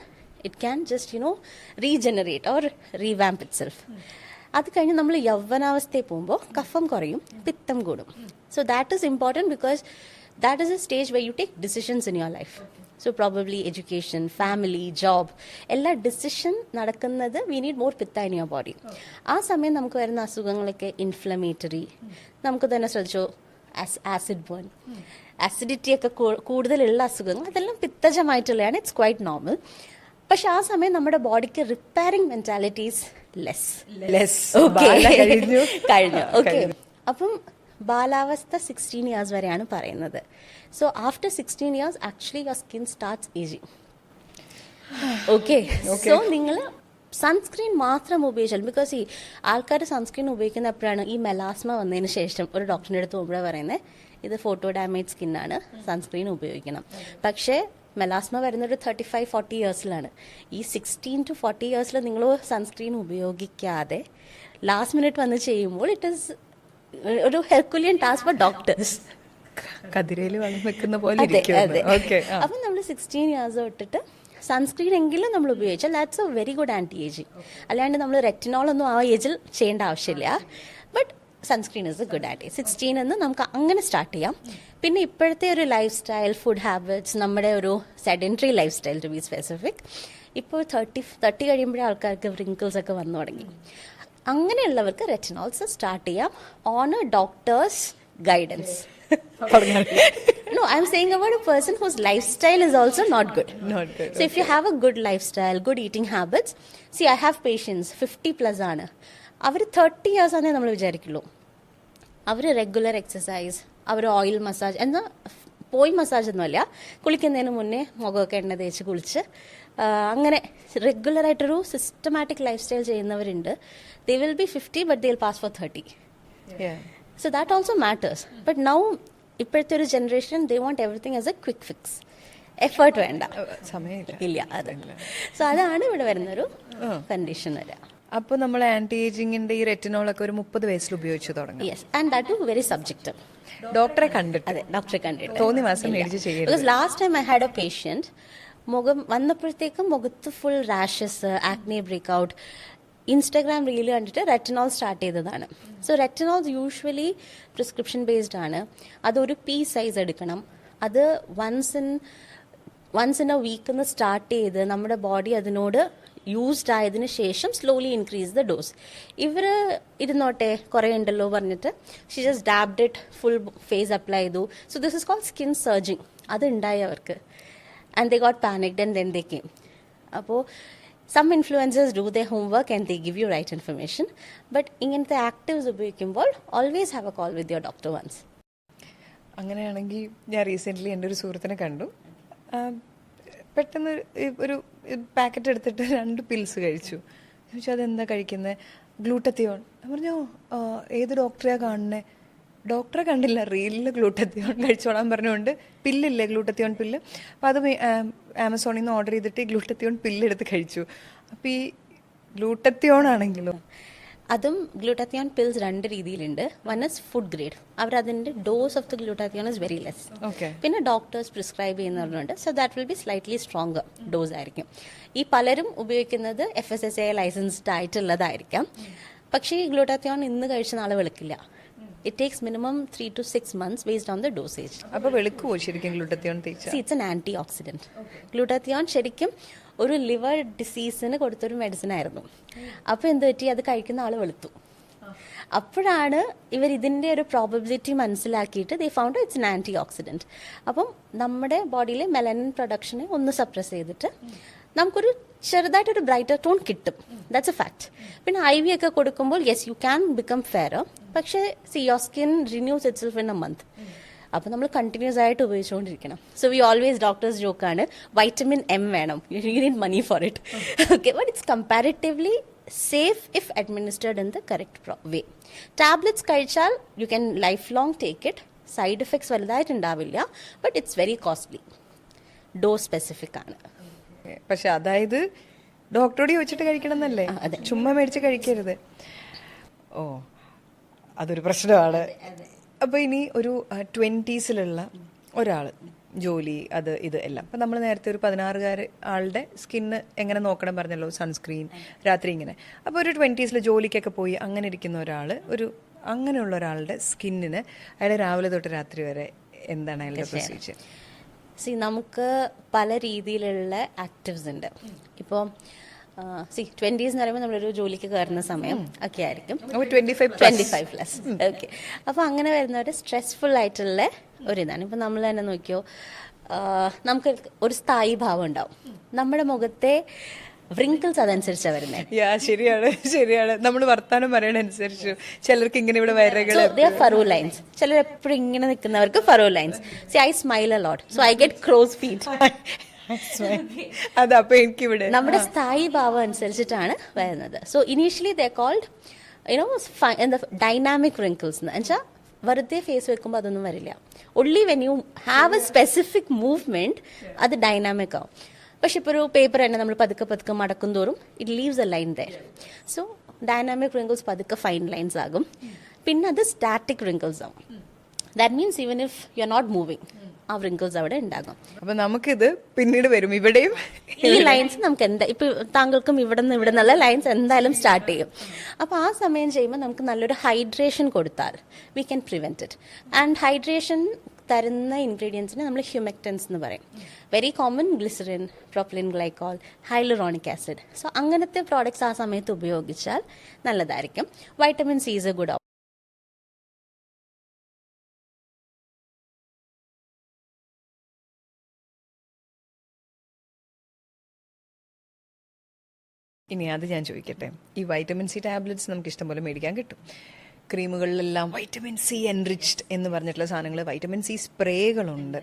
it can just regenerate or revamp itself. അത് കഴിഞ്ഞ് നമ്മൾ യൗവനാവസ്ഥയിൽ പോകുമ്പോൾ കഫം കുറയും, പിത്തം കൂടും. So that is important because that is a stage where you take decisions in your life. So probably education, family, job, എല്ലാ ഡിസിഷൻ നടക്കുന്നത് we need more pitta in your body. ആ സമയം നമുക്ക് വരുന്ന അസുഖങ്ങളൊക്കെ ഇൻഫ്ലമേറ്ററി, നമുക്ക് തന്നെ ശ്രദ്ധിച്ചോ ആസിഡ് ബേൺ, ആസിഡിറ്റി ഒക്കെ കൂടുതലുള്ള അസുഖങ്ങൾ, അതെല്ലാം പിത്തജമായിട്ടുള്ളതാണ്. It's quite normal. പക്ഷെ ആ സമയം നമ്മുടെ ബോഡിക്ക് റിപ്പയറിംഗ് മെന്റാലിറ്റീസ് കഴിഞ്ഞു. ഓക്കെ, അപ്പം ബാലാവസ്ഥ 16 years വരെയാണ് പറയുന്നത്. So after 16 years actually your skin starts ageing. Okay, so നിങ്ങൾ സൺസ്ക്രീൻ മാത്രം ഉപയോഗിച്ചാൽ, ബിക്കോസ് ഈ ആൾക്കാർ സൺസ്ക്രീൻ ഉപയോഗിക്കുന്ന എപ്പോഴാണ് ഈ മെലാസ്മ വന്നതിന് ശേഷം ഒരു ഡോക്ടറിൻ്റെ അടുത്ത് പോകുമ്പോഴാണ് പറയുന്നത് ഇത് ഫോട്ടോ ഡാമേജ് സ്കിന്നാണ്, സൺസ്ക്രീൻ ഉപയോഗിക്കണം. പക്ഷേ മെലാസ്മ വരുന്നത് 35-40 yearsലാണ്. ഈ 16 to 40 yearsൽ നിങ്ങൾ സൺസ്ക്രീൻ ഉപയോഗിക്കാതെ ലാസ്റ്റ് മിനിറ്റ് വന്ന് ചെയ്യുമ്പോൾ ഇറ്റ് ഈസ് ഒരു ഹെർക്കുലിയൻ ടാസ്ക് ഫോർ ഡോക്ടേഴ്സ്. കതിരയിൽ വളം വെക്കുന്ന പോലെ. അപ്പം നമ്മൾ 16 years തൊട്ടിട്ട് സൺസ്ക്രീൻ എങ്കിലും നമ്മൾ ഉപയോഗിച്ചാൽ that's a very good anti ageing. അല്ലാണ്ട് നമ്മൾ റെറ്റിനോൾ ഒന്നും ആ ഏജിൽ ചെയ്യേണ്ട ആവശ്യമില്ല. But sunscreen is a good anti. 16 എന്ന് നമുക്ക് അങ്ങനെ സ്റ്റാർട്ട് ചെയ്യാം. പിന്നെ ഇപ്പോഴത്തെ ഒരു ലൈഫ് സ്റ്റൈൽ, ഫുഡ് ഹാബിറ്റ്സ്, നമ്മുടെ ഒരു sedentary lifestyle to be specific, ഇപ്പോൾ 30 കഴിയുമ്പോഴേ ആൾക്കാർക്ക് റിങ്കിൾസ് ഒക്കെ വന്നു തുടങ്ങി. അങ്ങനെയുള്ളവർക്ക് റെറ്റിനോൾസ് സ്റ്റാർട്ട് ചെയ്യാം on a doctor's guidance. No, I'm saying about a person whose lifestyle is also not good. So if you have a good lifestyle, good eating habits, see I have patients 50+ ആണ്, അവർ 30 years ആണെന്ന് നമ്മൾ വിചാരിക്കുള്ളൂ. അവർ regular exercise, അവർ oil massage, എന്നാൽ പോയി massage ഒന്നുമല്ല, കുളിക്കുന്നതിന് മുന്നേ മുഖമൊക്കെ എണ്ണ തേച്ച് കുളിച്ച് അങ്ങനെ റെഗുലറായിട്ടൊരു സിസ്റ്റമാറ്റിക് ലൈഫ് സ്റ്റൈൽ ചെയ്യുന്നവരുണ്ട്. They will be 50 but they will pass for 30. So that also matters. But now ഇപ്പോഴത്തെ ഒരു generation they want everything as a quick fix. Effort വേണ്ട, സമയമില്ല. സോ അതാണ് ഇവിടെ വരുന്നൊരു കണ്ടീഷൻ വരിക. അപ്പോൾ നമ്മൾ ആന്റി ഏജിങ്ങിന്റെ ഈ റെറ്റിനോളൊക്കെ ഒരു 30 വയസ്സിൽ ഉപയോഗിച്ച് തുടങ്ങി. Yes, and that too very subjective. ഡോക്ടറെ കണ്ടിട്ട്? അതെ, ഡോക്ടറെ കണ്ടിട്ട്. തോന്നി മാസം മേടിച്ച് ചെയ്യരുത്. Because last time I had a patient, മുഖം വന്നപ്പോഴത്തേക്കും മുഖത്ത് full rashes, acne breakout. Instagram reel കണ്ടിട്ട് റെറ്റിനോൾ സ്റ്റാർട്ട് ചെയ്തതാണ്. So retinols usually prescription based ആണ്. അതൊരു പീ സൈസ് എടുക്കണം. അത് once in a week start ചെയ്ത് നമ്മുടെ ബോഡി അതിനോട് യൂസ്ഡ് ആയതിനു ശേഷം സ്ലോലി ഇൻക്രീസ് ദ ഡോസ്. ഇവർ ഇരുന്നോട്ടെ കുറേ ഉണ്ടല്ലോ പറഞ്ഞിട്ട് she just dabbed it, full face apply ചെയ്തു. So this is called skin surging. അത് ഉണ്ടായി അവർക്ക്. And they got panicked and then they came. അപ്പോൾ some influencers do their homework and they give you right information, but ഇങ്ങനത്തെ actives ഉപയോഗിക്കുമ്പോൾ always have a call with your doctor once. അങ്ങനെയാണെങ്കിൽ ഞാൻ recently എൻ്റെ ഒരു സുഹൃത്തിനെ കണ്ടു. പെട്ടെന്ന് ഒരു പാക്കറ്റ് എടുത്തിട്ട് 2 പിൽസ് കഴിച്ചു. ചോദിച്ചു അതെന്താ കഴിക്കുന്നത്? ഗ്ലൂട്ടത്തിയോൺ. പറഞ്ഞോ ഏത് ഡോക്ടറെയാണ് കാണുന്നത്? ഡോക്ടറെ കണ്ടില്ല, റീലിൽ ഗ്ലൂട്ടത്തിയോൺ കഴിച്ചോളാൻ പറഞ്ഞുകൊണ്ട് പില്ലില്ലേ, ഗ്ലൂട്ടത്തിയോൺ പില്ല്. അപ്പോൾ അത് ആമസോണിൽ നിന്ന് ഓർഡർ ചെയ്തിട്ട് ഈ ഗ്ലൂട്ടത്തിയോൺ പില്ലെടുത്ത് കഴിച്ചു. അപ്പോൾ ഈ ഗ്ലൂട്ടത്തിയോൺ ആണെങ്കിലും അതും ഗ്ലൂട്ടാത്തിയോൺ പിൽസ് 2 രീതിയിലുണ്ട്. വൺ ഇസ് ഫുഡ് ഗ്രേഡ്, അവർ അതിൻ്റെ dose of the glutathione is very less. പിന്നെ ഡോക്ടേഴ്സ് പ്രിസ്ക്രൈബ് ചെയ്യുന്നവരുണ്ട്. So that will be slightly stronger dose ആയിരിക്കും. ഈ പലരും ഉപയോഗിക്കുന്നത് FSSAI ലൈസൻസ്ഡ് ആയിട്ടുള്ളതായിരിക്കാം. പക്ഷേ ഈ ഗ്ലൂട്ടാത്തിയോൺ ഇന്ന് കഴിച്ച നാളെ വെളുക്കില്ല. It takes minimum 3 to 6 months based on the dosage. അപ്പോൾ വെളുക്കുമോ ശരിക്കും ഗ്ലൂട്ടത്തിയോൺ തേച്ചാൽ? See, it's an antioxidant. Glutathione ശരിക്കും ഒരു ലിവർ ഡിസീസിന് കൊടുത്തൊരു മെഡിസിൻ ആയിരുന്നു. അപ്പോൾ എന്ത് പറ്റി, അത് കഴിക്കുന്ന ആൾ വെളുത്തു. അപ്പോഴാണ് ഇവർ ഇതിൻ്റെ ഒരു പ്രോബബിലിറ്റി മനസ്സിലാക്കിയിട്ട് they found it's an antioxidant. അപ്പം നമ്മുടെ ബോഡിയിലെ മെലനിൻ പ്രൊഡക്ഷനെ ഒന്ന് സപ്രസ് ചെയ്തിട്ട് നമുക്കൊരു ചെറുതായിട്ടൊരു ബ്രൈറ്റർ ടോൺ കിട്ടും. That's a fact. പിന്നെ IV ഒക്കെ കൊടുക്കുമ്പോൾ yes you can become fair. പക്ഷേ your skin renews itself in a month. അപ്പോൾ നമ്മൾ കണ്ടിന്യൂസ് ആയിട്ട് ഉപയോഗിച്ചുകൊണ്ടിരിക്കണം. സോ വി ഓൾവേസ് ഡോക്ടേഴ്സ് ജോക്കാണ് വൈറ്റമിൻ M വേണം, you need money for it. Okay, but it's comparatively safe if administered in the correct way. Tablets കഴിച്ചാൽ you can life long take it. Side effects വലുതായിട്ടുണ്ടാവില്ല, but it's very costly. Dose specific ആണ്. പക്ഷെ അതായത് ഡോക്ടറോട് ചോദിച്ചിട്ട് കഴിക്കണം എന്നല്ലേ, ചുമ്മാ മേടിച്ച് കഴിക്കരുത്. ഓ, അതൊരു പ്രശ്നമാണ്. അപ്പോൾ ഇനി ഒരു 20s ഒരാൾ ജോലി അത് ഇത് എല്ലാം, അപ്പം നമ്മൾ നേരത്തെ ഒരു 16 ആളുടെ സ്കിന്ന് എങ്ങനെ നോക്കണം പറഞ്ഞല്ലോ, സൺസ്ക്രീൻ, രാത്രി ഇങ്ങനെ. അപ്പോൾ ഒരു 20s ജോലിക്കൊക്കെ പോയി അങ്ങനെ ഇരിക്കുന്ന ഒരാൾ, അങ്ങനെയുള്ള ഒരാളുടെ സ്കിന്നിന് അയാൾ രാവിലെ തൊട്ട് രാത്രി വരെ എന്താണ് അയാളുടെ പ്രൊസീജിയർ? നമുക്ക് പല രീതിയിലുള്ള ആക്റ്റീവ്സ് ഉണ്ട്. ഇപ്പോൾ 20s എന്ന് പറയുമ്പോൾ നമ്മളൊരു ജോലിക്ക് കയറുന്ന സമയം ഒക്കെ ആയിരിക്കും, 25+. ഓക്കെ, അപ്പോൾ അങ്ങനെ വരുന്ന ഒരു സ്ട്രെസ്ഫുൾ ആയിട്ടുള്ള ഒരിതാണ്. ഇപ്പം നമ്മൾ തന്നെ നോക്കിയോ, നമുക്ക് ഒരു സ്ഥായി ഭാവം ഉണ്ടാവും. നമ്മുടെ മുഖത്തെ വ്രിങ്കിൾസ് അതനുസരിച്ചാണ് വരുന്നത്. ശരിയാണ്. നമ്മൾ വർത്താനം പറയണനുസരിച്ച് ചിലർക്ക് ഇങ്ങനെ ഇവിടെ വരകൾ, ഫറോ ലൈൻസ്. ചിലർ എപ്പോഴും ഇങ്ങനെ നിൽക്കുന്നവർക്ക് furrow lines. I smile a lot, so I get crow's feet. അതപ്പോ എനിക്കിവിടെ നമ്മുടെ സ്ഥായി ഭാവം അനുസരിച്ചിട്ടാണ് വരുന്നത്. So initially they called dynamic wrinkles എന്ന് വെച്ചാൽ വെറുതെ ഫേസ് വെക്കുമ്പോൾ അതൊന്നും വരില്ല. Only when you have a specific movement അത് ഡൈനാമിക് ആവും. പക്ഷെ ഇപ്പോൾ ഒരു പേപ്പർ തന്നെ നമ്മൾ പതുക്കെ മടക്കും തോറും it leaves a line there. So dynamic wrinkles പതുക്കെ ഫൈൻ ലൈൻസ് ആകും. പിന്നെ അത് സ്റ്റാറ്റിക് റിങ്കിൾസ് ആവും. That means even if you are not moving, ആ റിങ്കിൾസ് അവിടെ ഉണ്ടാകും. അപ്പൊ നമുക്കിത് പിന്നീട് വരും. ഇവിടെയും ഈ ലൈൻസ് നമുക്ക് ഇപ്പൊ താങ്കൾക്കും ഇവിടെ നിന്നുള്ള ലൈൻസ് എന്തായാലും സ്റ്റാർട്ട് ചെയ്യും. അപ്പൊ ആ സമയം ചെയ്യുമ്പോൾ നമുക്ക് നല്ലൊരു ഹൈഡ്രേഷൻ കൊടുത്താൽ we can prevent it. And hydration തരുന്ന ഇൻഗ്രീഡിയൻസിനെ നമ്മൾ ഹ്യൂമെക്ടൻസ് എന്ന് പറയും. Very common glycerin, propylene glycol, hyaluronic acid. So അങ്ങനത്തെ പ്രോഡക്ട്സ് ആ സമയത്ത് ഉപയോഗിച്ചാൽ നല്ലതായിരിക്കും. Vitamin C is a good. ഇനി അത് ഞാൻ ചോദിക്കട്ടെ, ഈ വൈറ്റമിൻ സി ടാബ്ലറ്റ്സ് നമുക്ക് ഇഷ്ടംപോലെ മേടിക്കാൻ കിട്ടും. ക്രീമുകളിലെല്ലാം വൈറ്റമിൻ സി എൻറിച്ച്ഡ് എന്ന് പറഞ്ഞിട്ടുള്ള സാധനങ്ങൾ, വൈറ്റമിൻ സി സ്പ്രേകളുണ്ട്.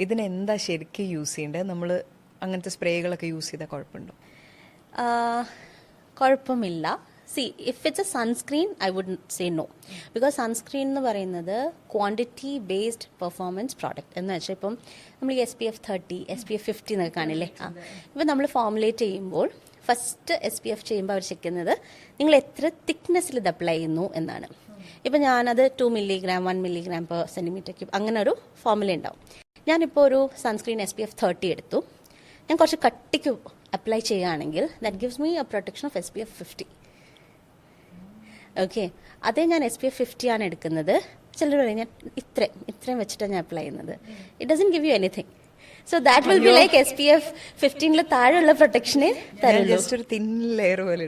ഇതിനെന്താ ശരിക്കും യൂസ് ചെയ്യേണ്ടത്? നമ്മൾ അങ്ങനത്തെ സ്പ്രേകളൊക്കെ യൂസ് ചെയ്താൽ കുഴപ്പമുണ്ടോ? കുഴപ്പമില്ല. If it's a sunscreen I would say no. Because sunscreen എന്ന് പറയുന്നത് ക്വാണ്ടിറ്റി ബേസ്ഡ് പെർഫോമൻസ് പ്രോഡക്റ്റ് എന്ന് വെച്ചാൽ ഇപ്പം നമ്മൾ SPF 30, SPF 50 എന്നൊക്കെ കാണില്ലേ. ഇപ്പം നമ്മൾ ഫോർമുലേറ്റ് ചെയ്യുമ്പോൾ ഫസ്റ്റ് SPF ചെയ്യുമ്പോൾ അവർ ചെക്ക് ചെയ്യുന്നത് നിങ്ങൾ എത്ര തിക്നെസ്സിൽ ഇത് അപ്ലൈ ചെയ്യുന്നു എന്നാണ്. ഇപ്പം ഞാനത് 2 milligram 1 milligram per centimeter cube അങ്ങനെ ഒരു ഫോർമുല ഉണ്ടാവും. ഞാനിപ്പോൾ ഒരു സൺസ്ക്രീൻ SPF 30 എടുത്തു, ഞാൻ കുറച്ച് കട്ടിക്ക് അപ്ലൈ ചെയ്യുകയാണെങ്കിൽ that gives me A protection of SPF 50. Okay, അതേ ഞാൻ SPF 50 ആണ് എടുക്കുന്നത്, ചിലർ പറയും ഞാൻ ഇത്രയും വെച്ചിട്ടാണ് ഞാൻ അപ്ലൈ ചെയ്യുന്നത്. It doesn't give you anything. So that will be like SPF 15 താഴെയുള്ള പ്രൊട്ടക്ഷനെ തരുള്ളൂ. ഒരു തിൻ ലെയർ പോലെ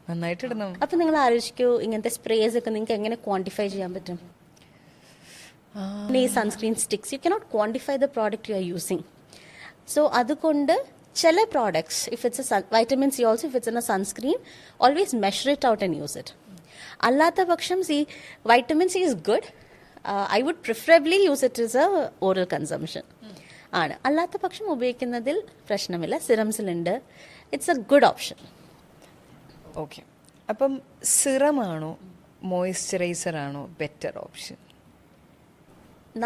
നന്നായിട്ട് ഇടണം. അപ്പൊ നിങ്ങൾ ആലോചിക്കൂ, ഇങ്ങനത്തെ സ്പ്രേസ് ഒക്കെ നിങ്ങൾക്ക് എങ്ങനെ ക്വാണ്ടിഫൈ ചെയ്യാൻ പറ്റും? ഈ sunscreen sticks you cannot quantify the product you are using. So അതുകൊണ്ട് ചില products if it's vitamin C also if it's in a sunscreen always measure it out and use it. അല്ലാത്ത പക്ഷം vitamin C is good. I would preferably use it is a oral consumption ആണ്. അല്ലാത്ത പക്ഷം ഉപയോഗിക്കുന്നതിൽ പ്രശ്നമില്ല. സിറംസിലുണ്ട്, it's a good option. Okay, അപ്പം സിറമാണോ മോയ്സ്ചറൈസർ ആണോ ബെറ്റർ ഓപ്ഷൻ?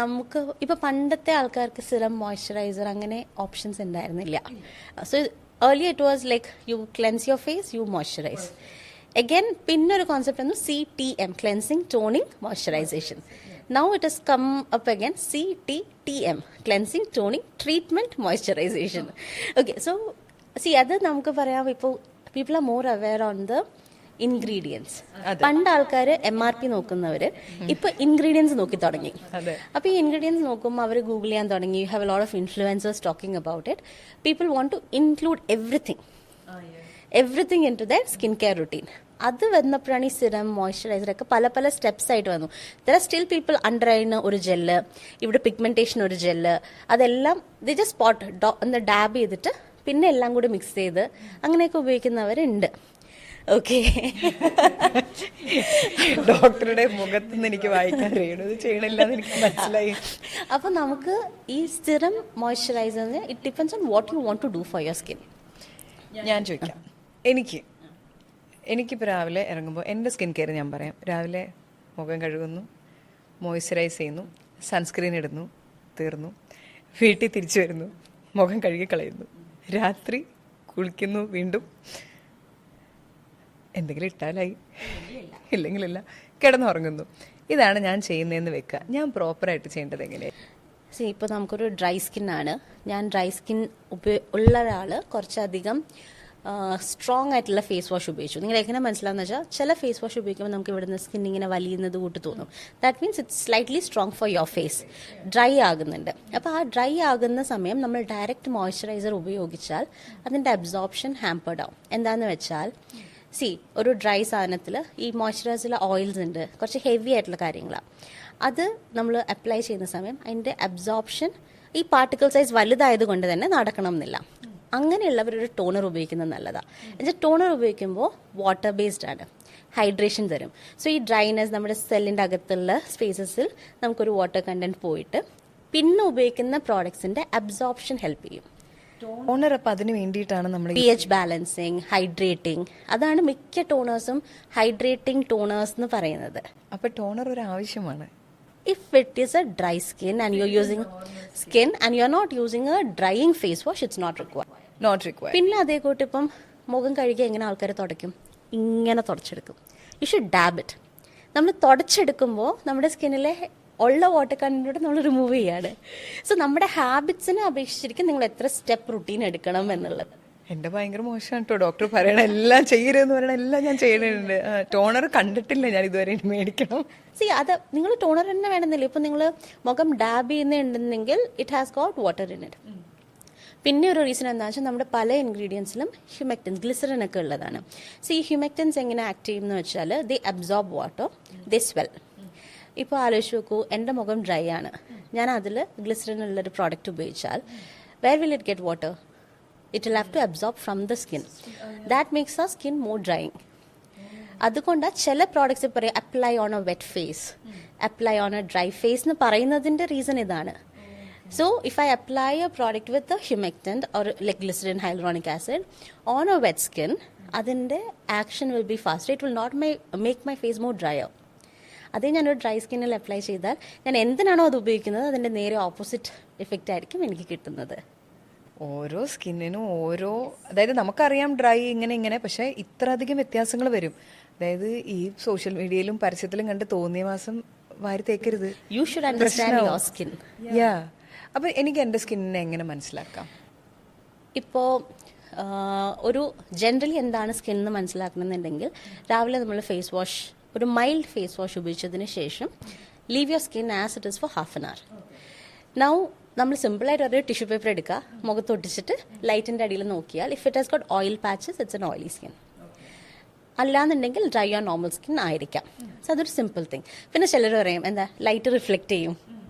നമുക്ക് ഇപ്പൊ പണ്ടത്തെ ആൾക്കാർക്ക് സിറം, മോയ്സ്ചറൈസർ അങ്ങനെ ഓപ്ഷൻസ് ഉണ്ടായിരുന്നില്ല. So earlier it was like you cleanse your face, you moisturise. Again പിന്നൊരു കോൺസെപ്റ്റ് ആണ് CTM, cleansing, toning, moisturisation. Now it has come up again, CTTM, cleansing, toning, treatment, moisturization. Okay, so അത് നമുക്ക് പറയാം. ഇപ്പോൾ people are more aware on the ingredients. പണ്ട് ആൾക്കാർ MRP നോക്കുന്നവര് ഇപ്പൊ ingredients നോക്കി തുടങ്ങി. അപ്പൊ ഈ ഇൻഗ്രീഡിയൻസ് നോക്കുമ്പോൾ അവർ ഗൂഗിൾ ചെയ്യാൻ തുടങ്ങി. You have a lot of influencers talking about it. People want to include everything into their skincare routine. അത് വന്നപ്പോഴാണ് ഈ സിറം മോയ്സ്ചറൈസർ ഒക്കെ പല പല സ്റ്റെപ്സ് ആയിട്ട് വന്നു. There are still people under ഐന് ഒരു ജെല്ല്, ഇവിടെ പിഗ്മെന്റേഷൻ ഒരു ജെല്ല്, അതെല്ലാം ദി ജസ്റ്റ് സ്പോട്ട് ഡാബ് ചെയ്തിട്ട് പിന്നെ എല്ലാം കൂടി മിക്സ് ചെയ്ത് അങ്ങനെയൊക്കെ ഉപയോഗിക്കുന്നവരുണ്ട്. ഓക്കെ, ഡോക്ടറുടെ മുഖത്തുനിന്ന് എനിക്ക് വായിക്കാൻ അറിയണത് ചെയ്യണില്ല എന്ന് എനിക്ക് മനസ്സിലായി. അപ്പോൾ നമുക്ക് ഈ സിറം മോയ്സ്ചറൈസറിന് it depends on what you want to do for your skin. ഞാൻ ചോദിക്കാം, എനിക്കിപ്പോൾ രാവിലെ ഇറങ്ങുമ്പോൾ എൻ്റെ സ്കിൻ കെയർ ഞാൻ പറയാം. രാവിലെ മുഖം കഴുകുന്നു, മോയ്സ്ചറൈസ് ചെയ്യുന്നു, സൺസ്ക്രീൻ ഇടുന്നു, തീർന്നു. വീട്ടിൽ തിരിച്ചു വരുന്നു, മുഖം കഴുകി കളയുന്നു. രാത്രി കുളിക്കുന്നു, വീണ്ടും എന്തെങ്കിലും ഇട്ടാലായി, ഇല്ലെങ്കിലില്ല, കിടന്നുറങ്ങുന്നു. ഇതാണ് ഞാൻ ചെയ്യുന്നതെന്ന് വെക്കുക. ഞാൻ പ്രോപ്പറായിട്ട് ചെയ്യേണ്ടത് എങ്ങനെയാണ്? ഇപ്പോൾ നമുക്കൊരു ഡ്രൈ സ്കിന്നാണ്. ഞാൻ ഡ്രൈ സ്കിൻ ഉള്ള ഒരാൾ കുറച്ചധികം സ്ട്രോങ് ആയിട്ടുള്ള ഫേസ് വാഷ് ഉപയോഗിച്ചു. നിങ്ങൾ എങ്ങനെ മനസ്സിലാവുന്ന വെച്ചാൽ ചില ഫേസ് വാഷ് ഉപയോഗിക്കുമ്പോൾ നമുക്ക് ഇവിടുന്ന് സ്കിൻ ഇങ്ങനെ വലിയുന്നത് കൂട്ട് തോന്നും. That means it's slightly strong for your face. Dry ആകുന്നുണ്ട്. അപ്പോൾ ആ ഡ്രൈ ആകുന്ന സമയം നമ്മൾ ഡയറക്റ്റ് മോയ്സ്ചറൈസർ ഉപയോഗിച്ചാൽ അതിൻ്റെ അബ്സോർപ്ഷൻ ഹാമ്പേർഡ് ആവും. എന്താണെന്ന് വെച്ചാൽ ഒരു ഡ്രൈ സാധനത്തിൽ ഈ മോയ്സ്ചറൈസറിലെ ഓയിൽസ് ഉണ്ട്, കുറച്ച് ഹെവി ആയിട്ടുള്ള കാര്യങ്ങളാണ്. അത് നമ്മൾ അപ്ലൈ ചെയ്യുന്ന സമയം അതിൻ്റെ അബ്സോർപ്ഷൻ ഈ പാർട്ടിക്കിൾ സൈസ് വലുതായത് കൊണ്ട് തന്നെ നടക്കണം എന്നില്ല. അങ്ങനെയുള്ളവരൊരു ടോണർ ഉപയോഗിക്കുന്നത് നല്ലതാണ്. എന്നുവെച്ചാൽ ടോണർ ഉപയോഗിക്കുമ്പോൾ വാട്ടർ ബേസ്ഡ് ആണ്, ഹൈഡ്രേഷൻ തരും. സോ ഈ ഡ്രൈനെസ് നമ്മുടെ സെല്ലിൻ്റെ അകത്തുള്ള സ്പേസസിൽ നമുക്കൊരു വാട്ടർ കണ്ടന്റ് പോയിട്ട് പിന്നെ ഉപയോഗിക്കുന്ന പ്രോഡക്ട്സിൻ്റെ അബ്സോർപ്ഷൻ ഹെൽപ്പ് ചെയ്യും. ടോണർ അപ്പം അതിന് വേണ്ടിയിട്ടാണ് നമ്മൾ pH ബാലൻസിങ്, ഹൈഡ്രേറ്റിംഗ്, അതാണ് മിക്ക ടോണേഴ്സും ഹൈഡ്രേറ്റിംഗ് ടോണേഴ്സ് എന്ന് പറയുന്നത്. അപ്പം ടോണർ ഒരു ആവശ്യമാണ്. If it is a dry skin and you're using skin and you're not using a drying face wash, it's not required. പിന്നെ അതേ കൂട്ടി ഇപ്പം മുഖം കഴുകി എങ്ങനെ ആൾക്കാർ തുടയ്ക്കും? ഇങ്ങനെ തുടച്ചെടുക്കും. You should dab it. നമ്മൾ തുടച്ചെടുക്കുമ്പോൾ നമ്മുടെ സ്കിന്നിലെ ഉള്ള വാട്ടർ കണ്ടന്റ് നമ്മൾ റിമൂവ് ചെയ്യാണ്. സോ നമ്മുടെ ഹാബിറ്റ്സിനെ അപേക്ഷിച്ചിരിക്കും നിങ്ങൾ എത്ര സ്റ്റെപ്പ് റുട്ടീൻ എടുക്കണം എന്നുള്ളത്. എൻ്റെ ഭയങ്കര മോശമാണ് കേട്ടോ. ഡോക്ടർ പറയണ എല്ലാം ചെയ്യരുതെന്ന് പറയണ എല്ലാം ഞാൻ ചെയ്യുന്നുണ്ട്. ടോണർ കണ്ടിട്ടില്ല ഞാൻ ഇതുവരെ, മേടിക്കണം. അത് നിങ്ങൾ ടോണർ തന്നെ വേണമെന്നില്ല. ഇപ്പം നിങ്ങൾ മുഖം ഡാബ് ചെയ്യുന്നുണ്ടെങ്കിൽ it has got water in it. പിന്നെ ഒരു റീസൺ എന്താണെന്ന് വെച്ചാൽ നമ്മുടെ പല ഇൻഗ്രീഡിയൻസിലും ഹ്യൂമെക്റ്റൻസ്, ഗ്ലിസറിൻ ഒക്കെ ഉള്ളതാണ്. ഈ ഹ്യൂമെക്റ്റൻസ് എങ്ങനെ ആക്ട് ചെയ്യുമെന്ന് വെച്ചാൽ ദേ അബ്സോർബ് വാട്ടർ, ദേ സ്വെൽ. ഇപ്പോൾ ആലോചിച്ച് നോക്കൂ, എൻ്റെ മുഖം ഡ്രൈ ആണ്, ഞാൻ അതിൽ ഗ്ലിസറിൻ ഉള്ളൊരു പ്രോഡക്റ്റ് ഉപയോഗിച്ചാൽ where will it get water? It will have to absorb from the skin. That makes our skin more drying. അതുകൊണ്ടാണ് ചില പ്രോഡക്ട്സ് പറയും apply on a wet face, apply on a dry face എന്ന് പറയുന്നതിൻ്റെ reason ഇതാണ്. So if I apply a product with humectant or like glycerine, hyaluronic acid on a wet skin, അതിൻ്റെ action will be fast. It will not make my face more drier. അതേ ഞാനൊരു dry സ്കിന്നിൽ apply ചെയ്താൽ ഞാൻ എന്തിനാണോ അത് ഉപയോഗിക്കുന്നത് അതിൻ്റെ നേരെ ഓപ്പോസിറ്റ് എഫക്റ്റ് ആയിരിക്കും എനിക്ക് കിട്ടുന്നത്. ഓരോ സ്കിന്നിനും ഓരോ, അതായത് നമുക്കറിയാം ഡ്രൈ ഇങ്ങനെ, പക്ഷെ ഇത്ര അധികം വ്യത്യാസങ്ങൾ വരും. അതായത് ഈ സോഷ്യൽ മീഡിയയിലും പരസ്യത്തിലും കണ്ട് തോന്നിയ മാസം വാരി തേക്കരുത്. You should understand your skin. അപ്പൊ എനിക്ക് എൻ്റെ സ്കിന്നിനെ എങ്ങനെ മനസ്സിലാക്കാം? ഇപ്പോൾ ഒരു ജനറലി എന്താണ് സ്കിൻ എന്ന് മനസ്സിലാക്കണമെന്നുണ്ടെങ്കിൽ രാവിലെ നമ്മൾ ഫേസ് വാഷ്, ഒരു മൈൽഡ് ഫേസ് വാഷ് ഉപയോഗിച്ചതിന് ശേഷം leave your skin as it is for half an hour. Now നമ്മൾ സിമ്പിളായിട്ട് ഒരു ടിഷ്യൂ പേപ്പർ എടുക്കുക, മുഖത്ത് ഒട്ടിച്ചിട്ട് ലൈറ്റിൻ്റെ അടിയിൽ നോക്കിയാൽ if it has got oil patches it's an oily skin. അല്ലാന്നുണ്ടെങ്കിൽ ഡ്രൈ ഓർ നോർമൽ സ്കിൻ ആയിരിക്കാം. സോ അതൊരു സിമ്പിൾ തിങ്. പിന്നെ ചിലർ പറയും എന്താ ലൈറ്റ് റിഫ്ലക്റ്റ് ചെയ്യും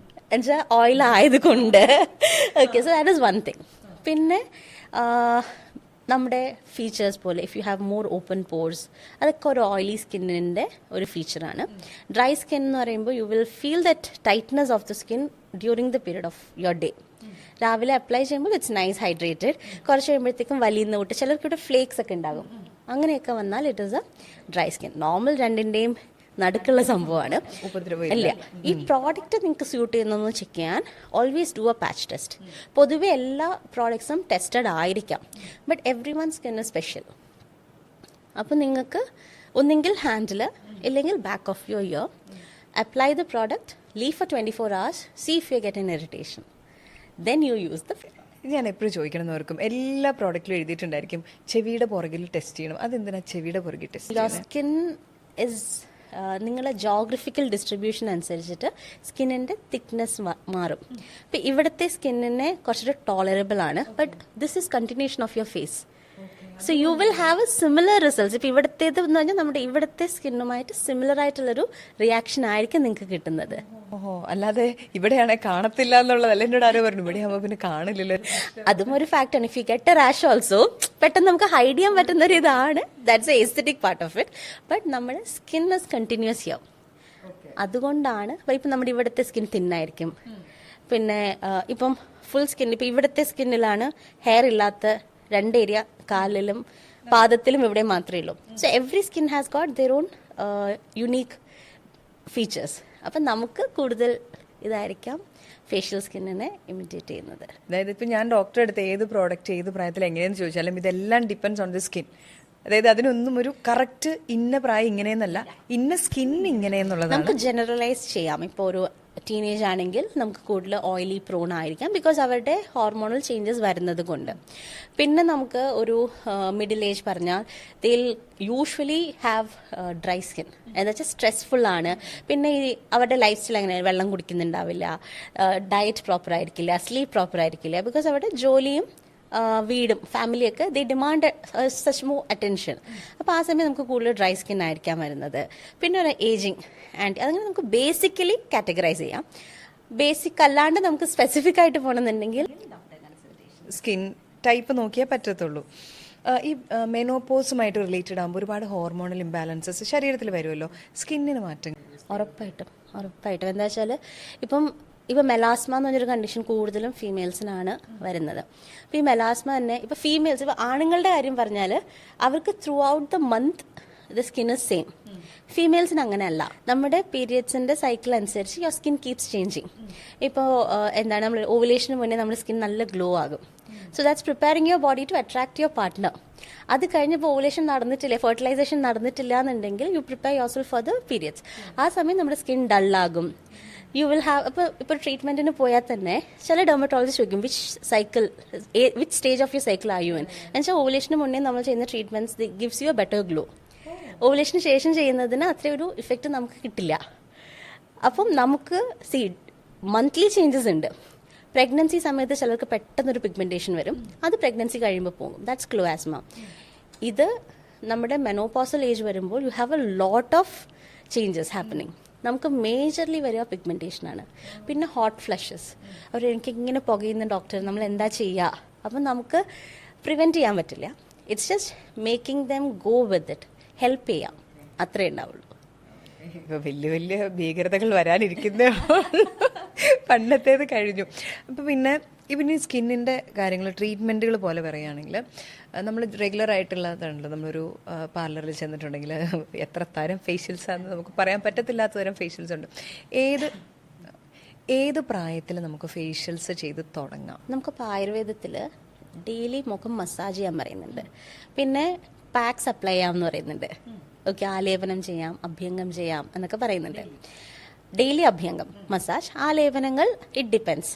എന്നുവെച്ചാൽ ഓയിൽ ആയതുകൊണ്ട്. Okay, so that is one thing. പിന്നെ നമ്മുടെ ഫീച്ചേഴ്സ് പോലെ if you have more open pores, അതൊക്കെ ഒരു ഓയിലി സ്കിന്നിൻ്റെ ഒരു ഫീച്ചറാണ്. ഡ്രൈ സ്കിൻ എന്ന് പറയുമ്പോൾ you will feel that tightness of the skin during the period of your day. രാവിലെ അപ്ലൈ ചെയ്യുമ്പോൾ ഇറ്റ്സ് നൈസ് ഹൈഡ്രേറ്റഡ്, കുറച്ച് കഴിയുമ്പോഴത്തേക്കും വലിയുന്ന വിട്ട് ചിലർക്ക് ഇവിടെ ഫ്ലേക്സ് ഒക്കെ ഉണ്ടാകും. അങ്ങനെയൊക്കെ വന്നാൽ it is A dry skin. Normal രണ്ടിൻ്റെയും നടുക്കുള്ള സംഭവമാണ്. ഇല്ല, ഈ പ്രോഡക്റ്റ് നിങ്ങൾക്ക് സ്യൂട്ട് ചെയ്യുന്നതെന്ന് ചെക്ക് ചെയ്യാൻ always do a patch test. പൊതുവെ എല്ലാ പ്രോഡക്ട്സും ടെസ്റ്റഡ് ആയിരിക്കാം, but every one skin is special. അപ്പോൾ നിങ്ങൾക്ക് ഒന്നെങ്കിൽ ഹാൻഡിൽ ഇല്ലെങ്കിൽ back of your ear apply the product, leave for 24 hours, see if you get an irritation, then you use the. ഞാൻ എപ്പോഴും ചോദിക്കണമെന്നവർക്കും എല്ലാ പ്രോഡക്റ്റിലും എഴുതിയിട്ടുണ്ടായിരിക്കും ചെവിയുടെ പുറകിൽ ടെസ്റ്റ് ചെയ്യണം. അതെന്തിനാ ചെവിയുടെ പുറകിൽ ടെസ്റ്റ് ചെയ്യണം? സ്കിൻ ഇസ് നിങ്ങളെ ജോഗ്രഫിക്കൽ ഡിസ്ട്രിബ്യൂഷൻ അനുസരിച്ചിട്ട് സ്കിന്നിൻ്റെ തിക്നെസ് മാറും. ഇപ്പം ഇവിടുത്തെ സ്കിന്നിനെ കുറച്ചൊരു ടോളറബിൾ ആണ്, but this is continuation of your face. So you will have a similar results. ഇപ്പം ഇവിടത്തേത് എന്ന് പറഞ്ഞാൽ നമ്മുടെ ഇവിടുത്തെ സ്കിന്നുമായിട്ട് സിമിലർ ആയിട്ടുള്ളൊരു റിയാക്ഷൻ ആയിരിക്കും നിങ്ങൾക്ക് കിട്ടുന്നത്. ഓഹോ, അല്ലാതെ ഇവിടെയാണെ കാണത്തില്ല എന്നുള്ളതല്ല. എന്നോട് ആരോ പറഞ്ഞു ഇവിടെ ആകുമ്പോൾ പിന്നെ കാണില്ലല്ലോ. അതും ഒരു ഫാക്ടാണ്. If you get a rash also പെട്ടെന്ന് നമുക്ക് ഹൈഡ് ചെയ്യാൻ പറ്റുന്ന ഒരു ഇതാണ്. That's a aesthetic part of it. But നമ്മുടെ സ്കിൻ ഇസ് കണ്ടിന്യൂസ് ചെയ്യാം. അതുകൊണ്ടാണ് ഇപ്പം നമ്മുടെ ഇവിടുത്തെ സ്കിൻ തിന്നായിരിക്കും. പിന്നെ ഇപ്പം ഫുൾ സ്കിൻ, ഇപ്പം ഇവിടുത്തെ സ്കിന്നിലാണ് ഹെയർ ഇല്ലാത്ത 2 ഏരിയ, കാലിലും പാദത്തിലും ഇവിടെ മാത്രമേ ഉള്ളൂ. So every skin has got their own unique features. അപ്പം നമുക്ക് കൂടുതൽ ഇതായിരിക്കാം ഫേഷ്യൽ സ്കിന്നിനെ ഇമിറ്റേറ്റ് ചെയ്യുന്നത്. അതായത് ഇപ്പം ഞാൻ ഡോക്ടറെ അടുത്ത് ഏത് പ്രോഡക്റ്റ് ഏത് പ്രായത്തിൽ എങ്ങനെയെന്ന് ചോദിച്ചാലും ഇതെല്ലാം ഡിപ്പെൻഡ്സ് ഓൺ ദി സ്കിൻ. അതായത് അതിനൊന്നും ഒരു കറക്റ്റ് ഇന്ന പ്രായം ഇങ്ങനെയെന്നല്ല, ഇന്ന സ്കിൻ ഇങ്ങനെയെന്നുള്ളതാണ്. നമുക്ക് ജനറലൈസ് ചെയ്യാം. ഇപ്പോൾ ഒരു ടീനേജ് ആണെങ്കിൽ നമുക്ക് കൂടുതൽ ഓയിലി പ്രോൺ ആയിരിക്കാം, ബിക്കോസ് അവരുടെ ഹോർമോണൽ ചേഞ്ചസ് വരുന്നത് കൊണ്ട്. പിന്നെ നമുക്ക് ഒരു മിഡിൽ ഏജ് പറഞ്ഞാൽ ദിൽ യൂഷ്വലി ഹാവ് ഡ്രൈ സ്കിൻ, എന്താ വെച്ചാൽ സ്ട്രെസ്ഫുൾ ആണ്. പിന്നെ ഈ അവരുടെ ലൈഫ് സ്റ്റൈൽ അങ്ങനെ വെള്ളം കുടിക്കുന്നുണ്ടാവില്ല, ഡയറ്റ് പ്രോപ്പർ ആയിരിക്കില്ല, സ്ലീപ്പ് പ്രോപ്പർ ആയിരിക്കില്ല, ബിക്കോസ് അവരുടെ ജോലിയും വീടും ഫാമിലിയൊക്കെ ദേ ഡിമാൻഡ് സച്ച് മോർ അറ്റൻഷൻ. അപ്പോൾ ആ സമയം നമുക്ക് കൂടുതൽ ഡ്രൈ സ്കിൻ ആയിരിക്കാം വരുന്നത്. പിന്നെ ഒരു ഏജിങ് ആൻഡ് അതങ്ങനെ നമുക്ക് ബേസിക്കലി കാറ്റഗറൈസ് ചെയ്യാം. ബേസിക് അല്ലാണ്ട് നമുക്ക് സ്പെസിഫിക് ആയിട്ട് പോകണമെന്നുണ്ടെങ്കിൽ സ്കിൻ ടൈപ്പ് നോക്കിയേ പറ്റത്തുള്ളൂ. ഈ മെനോപോസുമായിട്ട് റിലേറ്റഡ് ആകുമ്പോൾ ഒരുപാട് ഹോർമോണൽ ഇംബാലൻസസ് ശരീരത്തിൽ വരുമല്ലോ, സ്കിന്നിന് മാറ്റം? ഉറപ്പായിട്ടും എന്താ വെച്ചാൽ ഇപ്പം മെലാസ്മ എന്ന് പറഞ്ഞൊരു കണ്ടീഷൻ കൂടുതലും ഫീമെയിൽസിനാണ് വരുന്നത്. അപ്പോൾ ഈ മെലാസ്മ തന്നെ ഇപ്പോൾ ഫീമെയിൽസ്, ഇപ്പോൾ ആണുങ്ങളുടെ കാര്യം പറഞ്ഞാൽ അവർക്ക് throughout the month the skin is same. ഫീമെയിൽസിന് അങ്ങനെയല്ല. നമ്മുടെ പീരിയഡ്സിന്റെ സൈക്കിൾ അനുസരിച്ച് യുവർ സ്കിൻ കീപ്സ് ചേഞ്ചിങ്. ഇപ്പോൾ എന്താണ്, നമ്മൾ ഓവുലേഷന് മുന്നേ നമ്മുടെ സ്കിൻ നല്ല ഗ്ലോ ആകും. So that's preparing your body to attract your partner. അത് കഴിഞ്ഞപ്പോൾ ഓവുലേഷൻ നടന്നിട്ടില്ല, ഫെർട്ടിലൈസേഷൻ നടന്നിട്ടില്ല എന്നുണ്ടെങ്കിൽ you prepare yourself for the periods. ആ സമയം നമ്മുടെ സ്കിൻ ഡള്ളാകും. യു വിൽ ഹാവ് ഇപ്പോൾ ട്രീറ്റ്മെന്റിന് പോയാൽ തന്നെ ചില ഡെർമറ്റോളജിസ്റ്റ് ചോദിക്കും which stage of your cycle are you in. എന്നുവെച്ചാൽ ഓവുലേഷന് മുന്നേ നമ്മൾ ചെയ്യുന്ന treatments gives you a better glow. ഓവുലേഷന് ശേഷം ചെയ്യുന്നതിന് അത്രയൊരു ഇഫക്റ്റ് നമുക്ക് കിട്ടില്ല. അപ്പം നമുക്ക് മന്ത്ലി ചേഞ്ചസ് ഉണ്ട്. പ്രഗ്നൻസി സമയത്ത് ചിലർക്ക് പെട്ടെന്നൊരു പിഗ്മെന്റേഷൻ വരും, അത് പ്രഗ്നൻസി കഴിയുമ്പോൾ പോകും. ദാറ്റ്സ് ക്ലോആസ്മ. ഇത് നമ്മുടെ മെനോപോസൽ ഏജ് വരുമ്പോൾ U have A lot of changes happening. നമുക്ക് മേജർലി വരിക പിഗ്മെന്റേഷനാണ്. പിന്നെ ഹോട്ട് ഫ്ലഷസ്. എനിക്ക് ഇങ്ങനെ പുകയുന്ന ഡോക്ടർ, നമ്മൾ എന്താ ചെയ്യുക? അപ്പം നമുക്ക് പ്രിവെൻറ്റ് ചെയ്യാൻ പറ്റില്ല. It's just making them go with it, help ചെയ്യാം, അത്രേ ഉണ്ടാവുള്ളൂ. ഇപ്പോൾ വലിയ വലിയ ഭീകരതകൾ വരാനിരിക്കുന്നേ, പണ്ടത്തേത് കഴിഞ്ഞു. അപ്പോൾ പിന്നെ ഈ സ്കിന്നിൻ്റെ കാര്യങ്ങൾ ട്രീറ്റ്മെൻറ്റുകൾ പോലെ പറയുകയാണെങ്കിൽ നമ്മൾ റെഗുലർ ആയിട്ടുള്ളതാണല്ലോ. നമ്മളൊരു പാർലറിൽ ചെന്നിട്ടുണ്ടെങ്കിൽ എത്ര തരം ഫേഷ്യൽസ് ആണെന്ന് നമുക്ക് പറയാൻ പറ്റത്തില്ലാത്ത തരം ഫേഷ്യൽസ് ഉണ്ട്. ഏത് പ്രായത്തിൽ നമുക്ക് ഫേഷ്യൽസ് ചെയ്ത് തുടങ്ങാം? നമുക്കിപ്പോൾ ആയുർവേദത്തിൽ ഡെയിലി മുഖം മസാജ് ചെയ്യാൻ പറയുന്നുണ്ട്. പിന്നെ പാക്സ് അപ്ലൈ ചെയ്യാമെന്ന് പറയുന്നുണ്ട്. ഓക്കെ, ആലേപനം ചെയ്യാം, അഭ്യംഗം ചെയ്യാം എന്നൊക്കെ പറയുന്നുണ്ട്. ഡെയിലി അഭ്യംഗം, മസാജ്, ആലേപനങ്ങൾ ഇറ്റ് ഡിപ്പെൻസ്.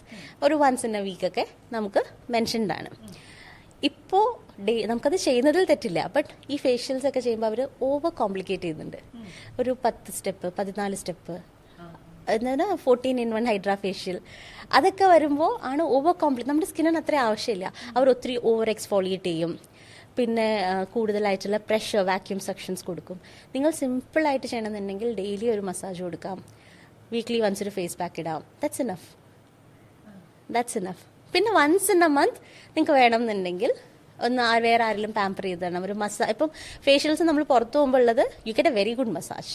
ഒരു വൺസ് ഇൻ എ വീക്കൊക്കെ നമുക്ക് മെൻഷൻഡ് ആണ്. ഇപ്പോൾ നമുക്കത് ചെയ്യുന്നതിൽ തെറ്റില്ല. ബട്ട് ഈ ഫേഷ്യൽസ് ഒക്കെ ചെയ്യുമ്പോൾ അവർ ഓവർ കോംപ്ലിക്കേറ്റ് ചെയ്യുന്നുണ്ട്. ഒരു 10 സ്റ്റെപ്പ് 14 സ്റ്റെപ്പ്, എന്താണ് 14-in-1 ഹൈഡ്രാ ഫേഷ്യൽ, അതൊക്കെ വരുമ്പോൾ ആണ് ഓവർ നമ്മുടെ സ്കിന്നിന് അത്ര ആവശ്യമില്ല. അവർ ഒത്തിരി ഓവർ എക്സ്ഫോളിയേറ്റ് ചെയ്യും. പിന്നെ കൂടുതലായിട്ടുള്ള പ്രഷർ വാക്യൂം സെക്ഷൻസ് കൊടുക്കും. നിങ്ങൾ സിമ്പിളായിട്ട് ചെയ്യണമെന്നുണ്ടെങ്കിൽ ഡെയിലി ഒരു മസാജ് കൊടുക്കാം, വീക്ക്ലി വൺസ് ഒരു ഫേസ് പാക്ക് ഇടാം. That's enough. പിന്നെ വൺസ് ഇൻ എ മന്ത് നിങ്ങൾക്ക് വേണമെന്നുണ്ടെങ്കിൽ ഒന്ന് വേറെ ആരെങ്കിലും പാമ്പർ ചെയ്ത് തരണം, ഒരു മസാജ്. ഇപ്പം ഫേഷ്യൽസ് നമ്മൾ പുറത്തു പോകുമ്പോൾ ഉള്ളത് you get a very good massage.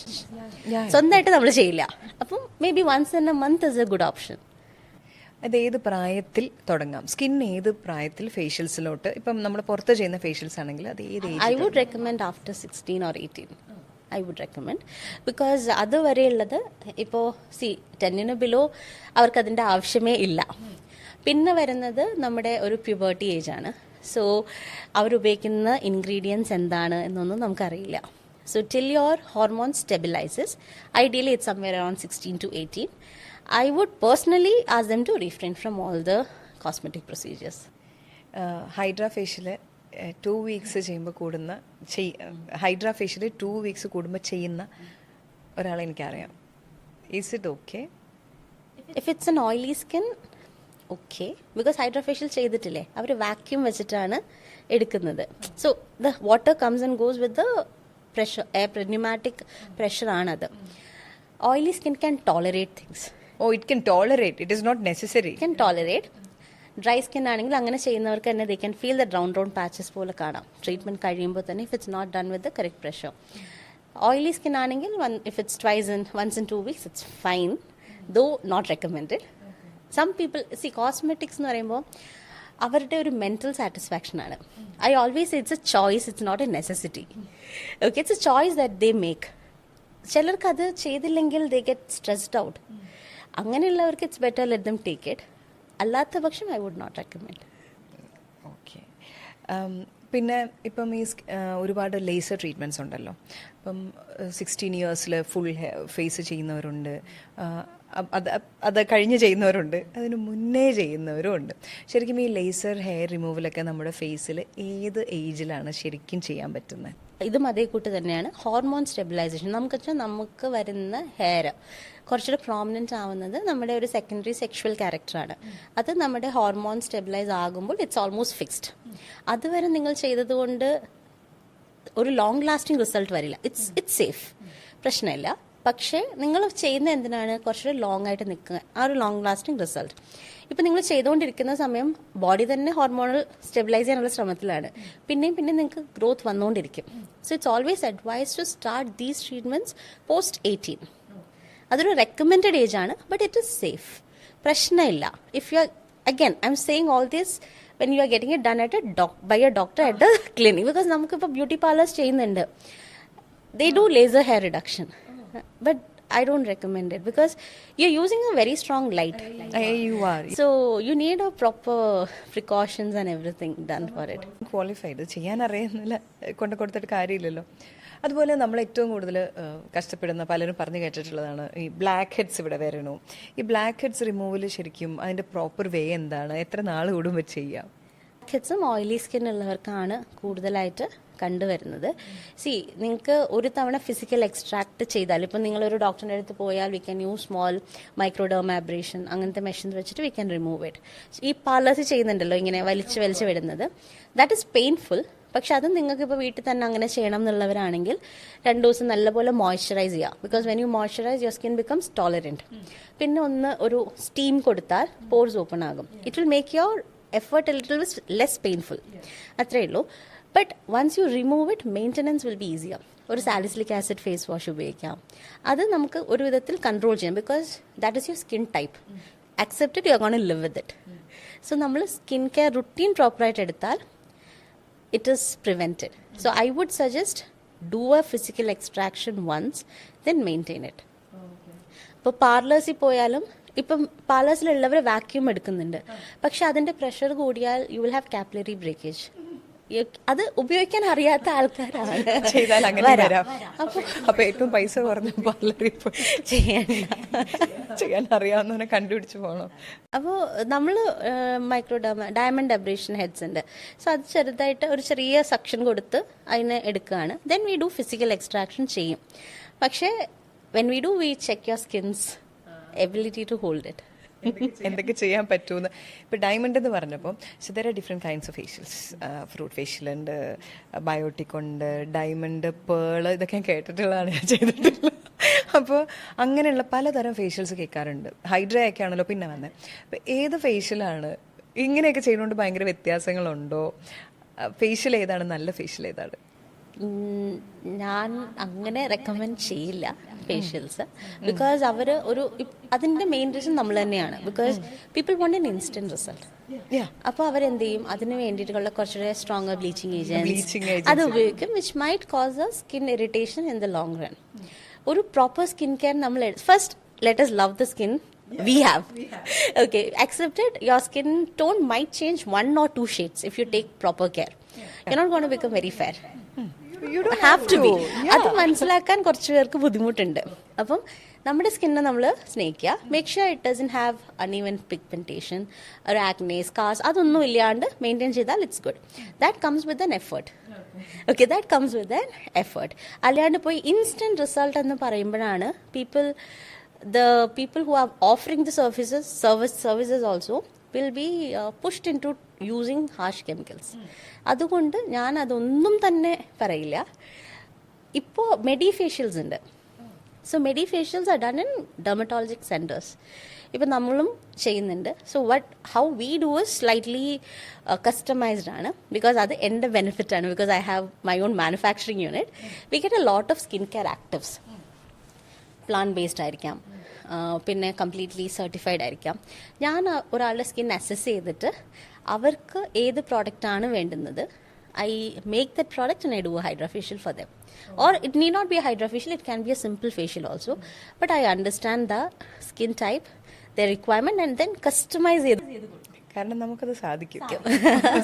സ്വന്തമായിട്ട് നമ്മൾ ചെയ്യില്ല. അപ്പം maybe once in a month is a good option. അത് ഏത് പ്രായത്തിൽ തുടങ്ങാം? സ്കിൻ ഏത് പ്രായത്തിൽ ഫേഷ്യൽസിലോട്ട്, ഇപ്പം നമ്മൾ പുറത്ത് ചെയ്യുന്ന ഫേഷ്യൽസ് ആണെങ്കിൽ അത് I would recommend after 16 or 18. I would recommend, because അതുവരെയുള്ളത് ഇപ്പോൾ 10 ബിലോ അവർക്ക് അതിൻ്റെ ആവശ്യമേ ഇല്ല. പിന്നെ വരുന്നത് നമ്മുടെ ഒരു പ്യൂബർട്ടി ഏജ് ആണ്. സോ അവരുപയോഗിക്കുന്ന ഇൻഗ്രീഡിയൻസ് എന്താണ് എന്നൊന്നും നമുക്കറിയില്ല. So till your hormone stabilises, ideally it's somewhere around 16 to 18. I would personally ask them to refrain from all the cosmetic procedures. Hydra facial 2 weeks ചെയ്യുമ്പോൾ ഹൈഡ്രാ ഫേഷ്യൽ 2 weeks കൂടുമ്പോൾ ചെയ്യുന്ന ഒരാളെ എനിക്കറിയാം. Is it okay? If it's an oily skin, okay, because hydra facial ചെയ്തിട്ടില്ലേ, അവർ vacuum വെച്ചിട്ടാണ് എടുക്കുന്നത്. So the water comes and goes with the pressure, pneumatic pressure ആണത്. Oily skin can tolerate things. It can tolerate. It is not necessary. Can tolerate. Dry skin ആണെങ്കിൽ അങ്ങനെ ചെയ്യുന്നവർക്ക് തന്നെ they can feel the round patches പോലെ കാണാം treatment കഴിയുമ്പോൾ തന്നെ, if it's not done with the correct pressure. Oily skin ആണെങ്കിൽ if it's once in 2 weeks it's fine, though not recommended. Some people see cosmetics എന്ന് പറയുമ്പോൾ അവരുടെ ഒരു mental satisfaction ആണ്. I always it's a choice, it's not a necessity. Okay, it's a choice that they make. ചിലർക്ക് അത് ചെയ്തില്ലെങ്കിൽ they get stressed out. അങ്ങനെയുള്ളവർക്ക് it's better let them take it. അല്ലാത്ത പക്ഷം I would not recommend. Okay. പിന്നെ ഇപ്പം ഈ ഒരുപാട് ലേസർ ട്രീറ്റ്മെൻറ്റ്സ് ഉണ്ടല്ലോ. ഇപ്പം 16 ഇയേഴ്സിൽ ഫുൾ ഫേസ് ചെയ്യുന്നവരുണ്ട്, അത് കഴിഞ്ഞ് ചെയ്യുന്നവരുണ്ട്, അതിന് മുന്നേ ചെയ്യുന്നവരും ഉണ്ട്. ശരിക്കും ഈ ലേസർ ഹെയർ റിമൂവലൊക്കെ നമ്മുടെ ഫേസിൽ ഏത് ഏജിലാണ് ശരിക്കും ചെയ്യാൻ പറ്റുന്നത്? ഇതും അതേ കൂട്ട് തന്നെയാണ്. ഹോർമോൺ സ്റ്റെബിലൈസേഷൻ നമുക്ക് വരുന്ന ഹെയർ കുറച്ചുകൂടെ പ്രോമിനൻ്റ് ആവുന്നത് നമ്മുടെ ഒരു സെക്കൻഡറി സെക്ഷുവൽ ക്യാരക്ടറാണ്. അത് നമ്മുടെ ഹോർമോൺ സ്റ്റെബിലൈസ് ആകുമ്പോൾ ഇറ്റ്സ് ഓൾമോസ്റ്റ് ഫിക്സ്ഡ്. അതുവരെ നിങ്ങൾ ചെയ്തതുകൊണ്ട് ഒരു ലോങ് ലാസ്റ്റിംഗ് റിസൾട്ട് വരില്ല. ഇറ്റ്സ് സേഫ്, പ്രശ്നമില്ല. പക്ഷേ നിങ്ങൾ ചെയ്യുന്ന എന്തിനാണ് കുറച്ചുകൂടെ ലോങ് ആയിട്ട് നിൽക്കുക, ആ ഒരു ലോങ് ലാസ്റ്റിംഗ് റിസൾട്ട്. ഇപ്പം നിങ്ങൾ ചെയ്തുകൊണ്ടിരിക്കുന്ന സമയം ബോഡി തന്നെ ഹോർമോണൽ സ്റ്റെബിലൈസ് ചെയ്യാനുള്ള ശ്രമത്തിലാണ്. പിന്നെയും നിങ്ങൾക്ക് ഗ്രോത്ത് വന്നുകൊണ്ടിരിക്കും. So it's always advise to start these treatments post 18. അതൊരു റെക്കമെൻഡഡ് ഏജ് ആണ്, ബട്ട് ഇറ്റ് ഇസ് സേഫ്, പ്രശ്നമില്ല. If you are, again I'm saying all this when you are getting it done by a doctor at the clinic. Because നമുക്കിപ്പോൾ beauty parlours ചെയ്യുന്നുണ്ട്, they do laser hair reduction, but I don't recommend it because you're using a very strong light. You are. So you need a proper precautions and everything done for it. Qualified ചെയ്യാൻ അറിയുന്നില്ല, കൊടുത്തിട്ട് കാര്യമില്ലല്ലോ. അതുപോലെ നമ്മൾ ഏറ്റവും കൂടുതൽ കഷ്ടപ്പെടുന്ന പലരും പറഞ്ഞു കേട്ടിട്ടുള്ളതാണ് ഈ ബ്ലാക്ക് ഹെഡ്സ് ഇവിടെ വരണു. ഈ ബ്ലാക്ക് ഹെഡ്സ് റിമൂവൽ ശരിക്കും അതിന്റെ പ്രോപ്പർ വേ എന്താണ്? എത്ര നാൾ കൂടുമ്പോൾ ചെയ്യാം? ഹെഡ്സും ഓയിലി സ്കിൻ ഉള്ളവർക്കാണ് കൂടുതലായിട്ട് കണ്ടുവരുന്നത്. നിങ്ങൾക്ക് ഒരു തവണ ഫിസിക്കൽ എക്സ്ട്രാക്ട് ചെയ്താൽ, ഇപ്പം നിങ്ങളൊരു ഡോക്ടറിൻ്റെ അടുത്ത് പോയാൽ we can use small microdermabrasion അങ്ങനത്തെ മെഷീൻസ് വെച്ചിട്ട് വി ക്യാൻ റിമൂവ് ഇറ്റ്. ഈ പാർലേഴ്സ് ചെയ്യുന്നുണ്ടല്ലോ ഇങ്ങനെ വലിച്ച് വിടുന്നത്, ദാറ്റ് ഈസ് പെയിൻഫുൾ. പക്ഷെ അത് നിങ്ങൾക്ക് ഇപ്പോൾ വീട്ടിൽ തന്നെ അങ്ങനെ ചെയ്യണം എന്നുള്ളവരാണെങ്കിൽ 2 ദിവസം നല്ലപോലെ മോയ്സ്ചറൈസ് ചെയ്യുക. Because when you moisturise your skin becomes tolerant. പിന്നെ ഒരു സ്റ്റീം കൊടുത്താൽ പോർസ് ഓപ്പൺ ആകും. It will make your effort a little less painful, അത്രയേ ഉള്ളൂ. But once you remove it maintenance will be easier. ഒരു സാലിസിലിക് ആസിഡ് ഫേസ് വാഷ് ഉപയോഗിക്കാം. അത് നമുക്ക് ഒരു വിധത്തിൽ കൺട്രോൾ ചെയ്യാം. Because that is your skin type. Accept it, you are gonna live with it. So നമ്മൾ സ്കിൻ കെയർ റുട്ടീൻ പ്രോപ്പറായിട്ട് എടുത്താൽ it is prevented. So I would suggest do a physical extraction once, then maintain it. ഇപ്പോൾ പാർലേഴ്സിൽ പോയാലും ഇപ്പം പാർലേഴ്സിലുള്ളവർ vacuum എടുക്കുന്നുണ്ട്, പക്ഷെ അതിന്റെ pressure കൂടിയാൽ U will have capillary breakage. അത് ഉപയോഗിക്കാൻ അറിയാത്ത ആൾക്കാരാണ് ചെയ്താൽ അങ്ങനെ വരാം. അപ്പൊ ഏറ്റവും പൈസ കുറഞ്ഞ പാർലറിൽ ചെയ്യാൻ അറിയാവുന്നവനെ കണ്ടുപിടിച്ച് പോകണം. അപ്പോൾ നമ്മൾ ഡയമണ്ട് അബ്രേഷൻ ഹെഡ്സ് ഉണ്ട്. സോ അത് ചെറുതായിട്ട് ഒരു ചെറിയ സക്ഷൻ കൊടുത്ത് അതിനെ എടുക്കുകയാണ്. Then we do physical extraction ചെയ്യും. പക്ഷേ when we do we check your skin's ability to hold it. എന്തൊക്കെ ചെയ്യാൻ പറ്റുമെന്ന്. ഇപ്പം ഡയമണ്ട് എന്ന് പറഞ്ഞപ്പോൾ there are different kinds of facials. Fruit facial ഉണ്ട്, ബയോട്ടിക് ഉണ്ട്, ഡയമണ്ട്, പേള്, ഇതൊക്കെ ഞാൻ കേട്ടിട്ടുള്ളതാണ്, ഞാൻ ചെയ്തിട്ടുള്ളത്. അപ്പോൾ അങ്ങനെയുള്ള പലതരം ഫേഷ്യൽസ് കേൾക്കാറുണ്ട്. ഹൈഡ്ര ഒക്കെ ആണല്ലോ പിന്നെ വന്നത്. അപ്പം ഏത് ഫേഷ്യലാണ്? ഇങ്ങനെയൊക്കെ ചെയ്യുന്നതുകൊണ്ട് ഭയങ്കര വ്യത്യാസങ്ങളുണ്ടോ? ഫേഷ്യൽ ഏതാണ് നല്ല, ഫേഷ്യൽ ഏതാണ്? ഞാൻ അങ്ങനെ റെക്കമെൻഡ് ചെയ്യില്ല ഫേഷ്യൽസ്. ബിക്കോസ് അവർ അതിന്റെ മെയിൻ റീസൺ നമ്മൾ തന്നെയാണ്. Because people want an instant result. അപ്പോൾ അവരെന്ത് ചെയ്യും, അതിന് വേണ്ടിയിട്ടുള്ള കുറച്ചുകൂടെ സ്ട്രോങ്ങർ ബ്ലീച്ചിങ് ഏജൻസ് അത് ഉപയോഗിക്കും, which might cause a skin irritation in the long run. ഒരു പ്രോപ്പർ സ്കിൻ കെയർ നമ്മൾ first let us love the skin we have. Okay, accept it. Your skin tone might change 1 or 2 shades if you take proper care. You're not going to become very fair. You don't have to be. അത് മനസ്സിലാക്കാൻ കുറച്ച് പേർക്ക് ബുദ്ധിമുട്ടുണ്ട്. അപ്പം നമ്മുടെ സ്കിന്നെ നമ്മൾ സ്നേഹിക്കുക. Make sure it doesn't have uneven pigmentation, ഒരു ആക്നെ, സ്കാർസ്, അതൊന്നും ഇല്ലാണ്ട് മെയിൻറ്റെയിൻ ചെയ്താൽ it's good. That comes with an effort. Okay, that comes with an effort. അല്ലാണ്ട് പോയി ഇൻസ്റ്റന്റ് റിസൾട്ട് എന്ന് പറയുമ്പോഴാണ് the people who are offering the services also, will be pushed into using harsh chemicals. അതുകൊണ്ട് ഞാൻ അതൊന്നും തന്നെ പറയില്ല. ഇപ്പോൾ മെഡിഫേഷ്യൽസ് ഉണ്ട്. സോ മെഡിഫേഷ്യൽസ് are done in dermatologic centres. ഇപ്പം നമ്മളും ചെയ്യുന്നുണ്ട്. So how we do is slightly customised ആണ്, ബിക്കോസ് അത് എൻ്റെ ബെനിഫിറ്റ് ആണ്. Because I have my own manufacturing unit. We get a lot of skin care actives. Plant based ആയിരിക്കാം, പിന്നെ completely certified ആയിരിക്കാം. ഞാൻ ഒരാളുടെ സ്കിൻ അസസ് ചെയ്തിട്ട് അവർക്ക് ഏത് പ്രോഡക്റ്റാണ് വേണ്ടുന്നത്, I make that product and I do a hydra facial for them. Or it need not be a hydra facial, it can be a simple facial also. But I understand the skin type, their requirement, and then customize it. കാരണം നമുക്കത് സാധിക്കും,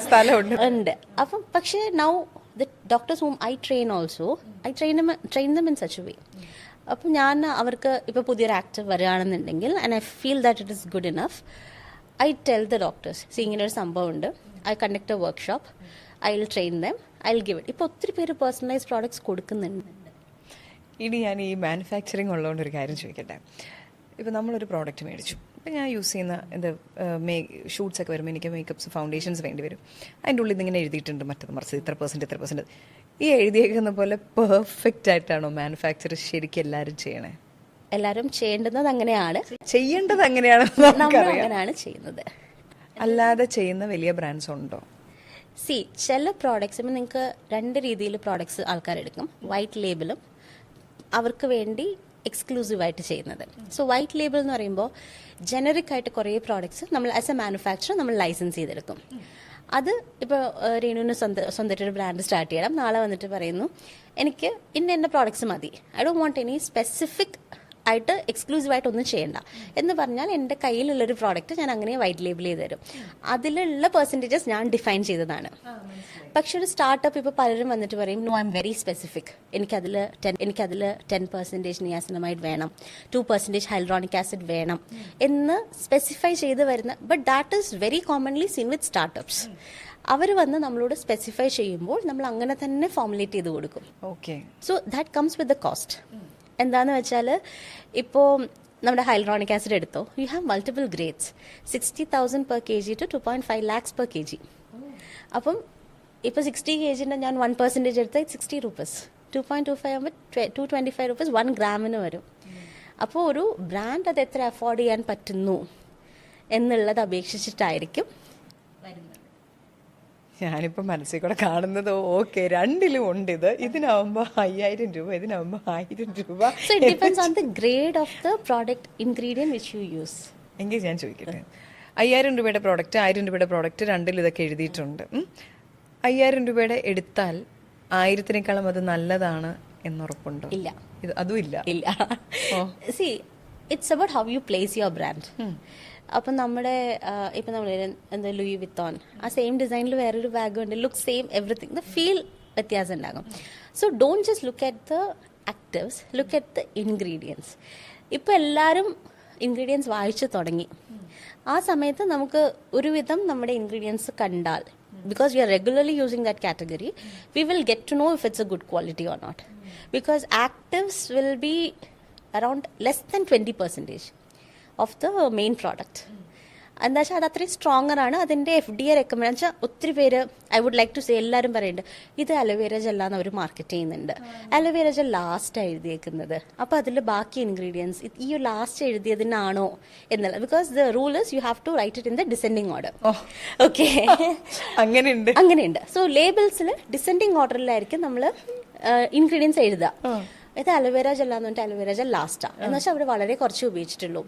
സ്ഥലമുണ്ട്. ഉണ്ട്. അപ്പം പക്ഷേ now the doctors whom I train also, I train them in such a way. അപ്പം ഞാൻ അവർക്ക് ഇപ്പോൾ പുതിയൊരു ആക്റ്റീവ് വരികയാണെന്നുണ്ടെങ്കിൽ and I feel that it is good enough, I tell the doctors ഇങ്ങനൊരു സംഭവം ഉണ്ട്, I conduct A workshop, I will train dum, I will give it. ഇപ്പോൾ ഒത്തിരി പേര് പേഴ്സണലൈസ് പ്രോഡക്ട്സ് കൊടുക്കുന്നുണ്ട്. ഇനി ഞാൻ ഈ മാനുഫാക്ചറിങ് ഉള്ളതുകൊണ്ട് ഒരു കാര്യം ചോദിക്കട്ടെ. ഇപ്പോൾ നമ്മളൊരു പ്രോഡക്റ്റ് മേടിച്ചു, ഇപ്പം ഞാൻ യൂസ് ചെയ്യുന്ന എന്താ ഷൂട്ട്സ് ഒക്കെ വരുമ്പോൾ എനിക്ക് മേക്കപ്പ്സ് ഫൗണ്ടേഷൻസ് വേണ്ടി വരും. അതിൻ്റെ ഉള്ളിൽ ഇതിങ്ങനെ എഴുതിയിട്ടുണ്ട് മറ്റത് മറിച്ച് ഇത്ര %. ഈ എഴുതിയേക്കുന്ന പോലെ പെർഫെക്റ്റ് ആയിട്ടാണോ മാനുഫാക്ചർ ശരിക്കും എല്ലാവരും ചെയ്യണേ? എല്ലാവരും ചെയ്യേണ്ടത് അങ്ങനെയാണ്, ചെയ്യേണ്ടത് അങ്ങനെയാണെന്ന് നമുക്കറിയാം. അങ്ങനെയാണ് ചെയ്യുന്നത്. അല്ലാതെ ചെയ്യുന്ന വലിയ ബ്രാൻഡ്സ് ഉണ്ടോ? ചില പ്രോഡക്ട്സ് ഇപ്പം നിങ്ങൾക്ക് രണ്ട് രീതിയിൽ പ്രോഡക്ട്സ് ആൾക്കാരെടുക്കും. വൈറ്റ് ലേബിളും അവർക്ക് വേണ്ടി എക്സ്ക്ലൂസീവായിട്ട് ചെയ്യുന്നത്. സോ വൈറ്റ് ലേബിൾ എന്ന് പറയുമ്പോൾ ജനറിക് ആയിട്ട് കുറേ പ്രോഡക്ട്സ് നമ്മൾ ആസ് എ മാനുഫാക്ചറർ നമ്മൾ ലൈസൻസ് ചെയ്തെടുക്കും. അത് ഇപ്പോൾ രേണുവിന് സ്വന്തമായിട്ടൊരു ബ്രാൻഡ് സ്റ്റാർട്ട് ചെയ്യണം, നാളെ വന്നിട്ട് പറയുന്നു എനിക്ക് ഇന്ന പ്രോഡക്ട്സ് മതി, I don't want any specific ആയിട്ട് എക്സ്ക്ലൂസീവായിട്ട് ഒന്നും ചെയ്യണ്ട എന്ന് പറഞ്ഞാൽ എൻ്റെ കയ്യിലുള്ളൊരു പ്രോഡക്റ്റ് ഞാൻ അങ്ങനെ വൈറ്റ് ലേബിൾ ചെയ്ത് തരും. അതിലുള്ള പെർസെൻറ്റേജസ് ഞാൻ ഡിഫൈൻ ചെയ്തതാണ്. പക്ഷെ ഒരു സ്റ്റാർട്ടപ്പ് ഇപ്പോൾ പലരും വന്നിട്ട് പറയും no I'm very specific, എനിക്കതിൽ 10% നിയാസിനമൈഡ് വേണം, 2% ഹൈൽറോണിക് ആസിഡ് വേണം എന്ന് സ്പെസിഫൈ ചെയ്ത് വരുന്ന, but that is very commonly seen with startups. അവർ വന്ന് നമ്മളോട് സ്പെസിഫൈ ചെയ്യുമ്പോൾ നമ്മൾ അങ്ങനെ തന്നെ ഫോർമുലേറ്റ് ചെയ്ത് കൊടുക്കും. Okay. So that comes with the cost. എന്താന്ന് വെച്ചാൽ ഇപ്പോൾ നമ്മുടെ ഹൈൽറോണിക് ആസിഡ് എടുത്തോ, you have multiple grades, 60,000 per kg to 2.5 lakhs per kg. അപ്പം ഇപ്പോൾ 60 kg ഞാൻ 1% എടുത്താൽ 60 rupees, 2.25 ആകുമ്പോൾ 225 rupees 1 ഗ്രാമിന് വരും. അപ്പോൾ ഒരു ബ്രാൻഡ് അത് എത്ര അഫോർഡ് ചെയ്യാൻ പറ്റുന്നു എന്നുള്ളത് അപേക്ഷിച്ചിട്ടായിരിക്കും വരുന്നത്. ഞാനിപ്പോൾ മനസ്സിൽ കൂടെ കാണുന്നത് ഓക്കെ രണ്ടിലും ഉണ്ട്. ഇതിനാവുമ്പോൾ 5,000 രൂപ, ഇതിനാവുമ്പോൾ 1,000 രൂപ. So it depends on the grade of the product ingredient which you use. എങ്കിൽ ഞാൻ ചോദിക്കട്ടെ, 5,000 രൂപയുടെ പ്രോഡക്റ്റ് 1,000 രൂപയുടെ പ്രോഡക്റ്റ് രണ്ടിൽ ഇതൊക്കെ എഴുതിയിട്ടുണ്ട്. 5,000 രൂപയുടെ എടുത്താൽ 1,000-നേക്കാളും അത് നല്ലതാണ് എന്നുറപ്പുണ്ടോ? ഇല്ല. അതും ഇല്ല. See, it's about how you place your brand. അപ്പം നമ്മുടെ ഇപ്പം നമ്മൾ എന്താ ലൂയി വിത്തോൺ, ആ സെയിം ഡിസൈനിൽ വേറൊരു ബാഗ് ഉണ്ട്, look same everything, the feel വ്യത്യാസം ഉണ്ടാകും. So don't just look at the actives, look at the ingredients. ഇപ്പം എല്ലാവരും ഇൻഗ്രീഡിയൻസ് വായിച്ചു തുടങ്ങി. ആ സമയത്ത് നമുക്ക് ഒരുവിധം നമ്മുടെ ഇൻഗ്രീഡിയൻസ് കണ്ടാൽ, because we are regularly using that category, we will get to know if it's a good quality or not. Because actives will be around less than 20% of the main product. എന്താ വെച്ചാൽ അത് അത്രയും stronger ആണ്. അതിൻ്റെ FDA recommend വെച്ചാൽ ഒത്തിരി പേര്, I would like to say, എല്ലാവരും പറയുന്നുണ്ട് ഇത് അലോവേര ജെല്ലാന്ന് അവർ മാർക്കറ്റ് ചെയ്യുന്നുണ്ട്. അലോവേര ജെൽ ലാസ്റ്റ് എഴുതിയേക്കുന്നത്, അപ്പോൾ അതിൽ ബാക്കി ഇൻഗ്രീഡിയൻസ് ഈ ലാസ്റ്റ് എഴുതിയതിനാണോ എന്നുള്ളത്. Because the rule is you have to write it in the descending order. Okay, അങ്ങനെയുണ്ട്. സോ ലേബിൾസിൽ ഡിസെൻഡിങ് ഓർഡറിലായിരിക്കും നമ്മൾ ഇൻഗ്രീഡിയൻസ് എഴുതുക. ഇത് അലോവേര ജെല്ലാന്ന് പറഞ്ഞിട്ട് അലോവേര ജെൽ ലാസ്റ്റാണ് എന്ന് വെച്ചാൽ അവിടെ വളരെ കുറച്ച് ഉപയോഗിച്ചിട്ടുള്ളൂ.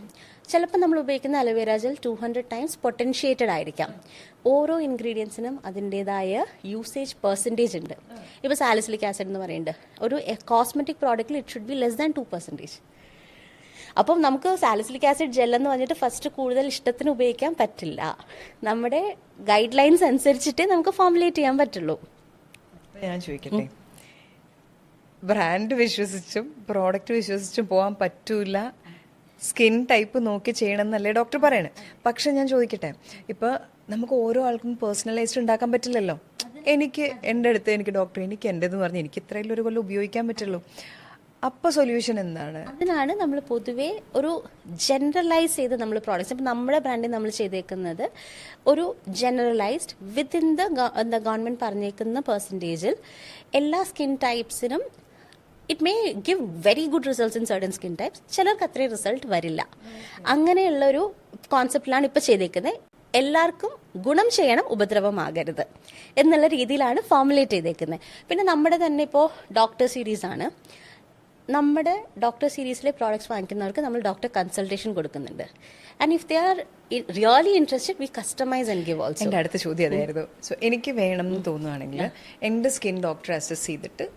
ചിലപ്പോൾ നമ്മൾ ഉപയോഗിക്കുന്ന അലോവേര ജെൽ 200 times പൊട്ടൻഷ്യേറ്റഡ് ആയിരിക്കാം. ഓരോ ഇൻഗ്രീഡിയൻസിനും അതിൻ്റെതായ യൂസേജ് പെർസെൻറ്റേജ് ഉണ്ട്. ഇപ്പോൾ സാലിസിലിക് ആസിഡ് എന്ന് പറയുന്നുണ്ട്, ഒരു കോസ്മെറ്റിക് പ്രോഡക്റ്റിൽ it should be less than 2%. അപ്പം നമുക്ക് സാലിസിലിക് ആസിഡ് ജെൽ എന്ന് പറഞ്ഞിട്ട് ഫസ്റ്റ് കൂടുതൽ ഇഷ്ടത്തിന് ഉപയോഗിക്കാൻ പറ്റില്ല. നമ്മുടെ ഗൈഡ് ലൈൻസ് അനുസരിച്ചിട്ടേ നമുക്ക് ഫോർമുലേറ്റ് ചെയ്യാൻ പറ്റുള്ളൂ. ഞാൻ ചോദിക്കട്ടെ, ബ്രാൻഡ് വിശ്വസിച്ചും പ്രോഡക്റ്റ് വിശ്വസിച്ചും പോകാൻ പറ്റൂല, സ്കിൻ ടൈപ്പ് നോക്കി ചെയ്യണമെന്നല്ലേ ഡോക്ടർ പറയണേ. പക്ഷെ ഞാൻ ചോദിക്കട്ടെ, ഇപ്പം നമുക്ക് ഓരോ ആൾക്കും പേഴ്സണലൈസ്ഡ് ഉണ്ടാക്കാൻ പറ്റില്ലല്ലോ. എനിക്ക് എൻ്റെ അടുത്ത് എനിക്ക് ഡോക്ടർ എനിക്ക് എൻ്റെതെന്ന് പറഞ്ഞ് എനിക്ക് ഇത്രയും ഒരു കൊല്ലം ഉപയോഗിക്കാൻ പറ്റുള്ളൂ. അപ്പോൾ സൊല്യൂഷൻ എന്താണ്? അതിനാണ് നമ്മൾ പൊതുവേ ഒരു ജനറലൈസ് ചെയ്ത് നമ്മൾ പ്രോഡക്ട്സ്, ഇപ്പം നമ്മുടെ ബ്രാൻഡിൽ നമ്മൾ ചെയ്തേക്കുന്നത് ഒരു ജനറലൈസ്ഡ് വിത്തിൻ ദ എന്താ ഗവൺമെൻറ് പറഞ്ഞേക്കുന്ന പെർസെൻറ്റേജിൽ എല്ലാ സ്കിൻ ടൈപ്സിനും it may give very good results in certain skin types, ചിലർക്ക് അത്രയും റിസൾട്ട് വരില്ല. അങ്ങനെയുള്ളൊരു കോൺസെപ്റ്റിലാണ് ഇപ്പോൾ ചെയ്തേക്കുന്നത്. എല്ലാവർക്കും ഗുണം ചെയ്യണം, ഉപദ്രവമാകരുത് എന്നുള്ള രീതിയിലാണ് ഫോർമുലേറ്റ് ചെയ്തേക്കുന്നത്. പിന്നെ നമ്മുടെ തന്നെ ഇപ്പോൾ ഡോക്ടർ സീരീസ് ആണ്. നമ്മുടെ ഡോക്ടർ സീരീസിലെ പ്രോഡക്ട്സ് വാങ്ങിക്കുന്നവർക്ക് നമ്മൾ ഡോക്ടർ കൺസൾട്ടേഷൻ കൊടുക്കുന്നുണ്ട്. And if they are really interested we customise and give also. എൻ്റെ അടുത്ത ചോദ്യം അതായിരുന്നു. സോ എനിക്ക് വേണം എന്ന് തോന്നുവാണെങ്കിൽ എൻ്റെ സ്കിൻ ഡോക്ടർ അസസ് ചെയ്തിട്ട്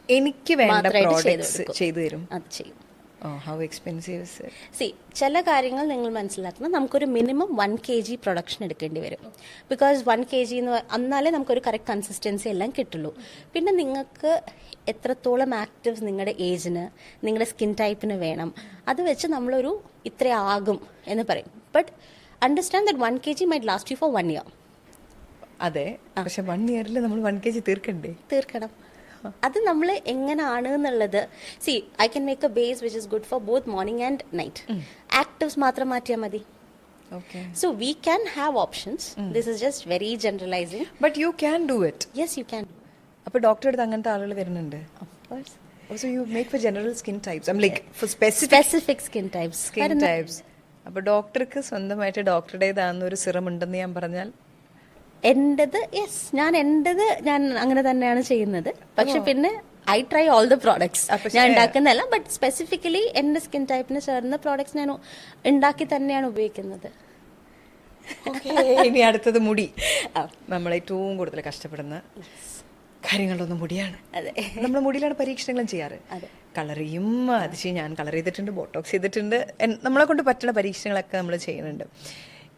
എനിക്ക് വേണ്ട പ്രോഡക്ട്സ് ചെയ്തു തരും. അത് ചെയ്യും. How expensive is it? C, ചില കാര്യങ്ങൾ നിങ്ങൾ മനസ്സിലാക്കണം. നമുക്കൊരു മിനിമം 1 kg പ്രൊഡക്ഷൻ എടുക്കേണ്ടി വരും. ബിക്കോസ് 1 kg എന്ന് എന്നാലേ നമുക്കൊരു കറക്റ്റ് കൺസിസ്റ്റൻസി എല്ലാം കിട്ടുള്ളൂ. പിന്നെ നിങ്ങൾക്ക് എത്രത്തോളം ആക്റ്റീവ്സ് നിങ്ങളുടെ ഏജിന്, നിങ്ങളുടെ സ്കിൻ ടൈപ്പിന് വേണം, അത് വെച്ച് നമ്മളൊരു ഇത്ര ആകും എന്ന് പറയും. But understand that 1 kg might last you for 1 year. അതെ, പക്ഷെ 1 yearൽ നമ്മൾ 1 kg തീർക്കണം. അത് നമ്മൾ എങ്ങനെയാണ് എന്നുള്ളത്. C, I can make A base which is good for both morning and night. Actives മാത്രം മാറ്റിയാൽ മതി. So we can have options. This is just very generalising. But you can do it. Yes, you can. അപ്പോൾ ഡോക്ടറെ അടുത്ത് അങ്ങനത്തെ ആളുകൾ വരുന്നുണ്ട്? So you make for general skin types. I'm like for specific skin types. അപ്പോൾ ഡോക്ടർക്ക് സ്വന്തമായിട്ട് ഡോക്ടറുടേതാകുന്ന ഒരു സിറം ഉണ്ടെന്ന് ഞാൻ പറഞ്ഞാൽ എന്റേത് ഞാൻ അങ്ങനെ തന്നെയാണ് ചെയ്യുന്നത്. പക്ഷെ പിന്നെ I try all the products. ഞാൻ ഉണ്ടാക്കുന്നതല്ല, ബട്ട് സ്പെസിഫിക്കലി എന്റെ സ്കിൻ ടൈപ്പിന് ചേർന്ന പ്രോഡക്ട്സ് ഞാൻ ഉണ്ടാക്കി തന്നെയാണ് ഉപയോഗിക്കുന്നത്. ഇനി അടുത്തത് മുടി. നമ്മൾ ഏറ്റവും കൂടുതൽ കഷ്ടപ്പെടുന്ന കാര്യങ്ങളിലൊന്നും മുടിയാണ്. അതെ, നമ്മൾ മുടിയിലാണ് പരീക്ഷണങ്ങളും ചെയ്യാറ്. കളർ ചെയ്യും, അത് ചെയ്യും. ഞാൻ കളർ ചെയ്തിട്ടുണ്ട്, ബോട്ടോക്സ് ചെയ്തിട്ടുണ്ട്. നമ്മളെ കൊണ്ട് പറ്റുന്ന പരീക്ഷണങ്ങളൊക്കെ നമ്മൾ ചെയ്യുന്നുണ്ട്.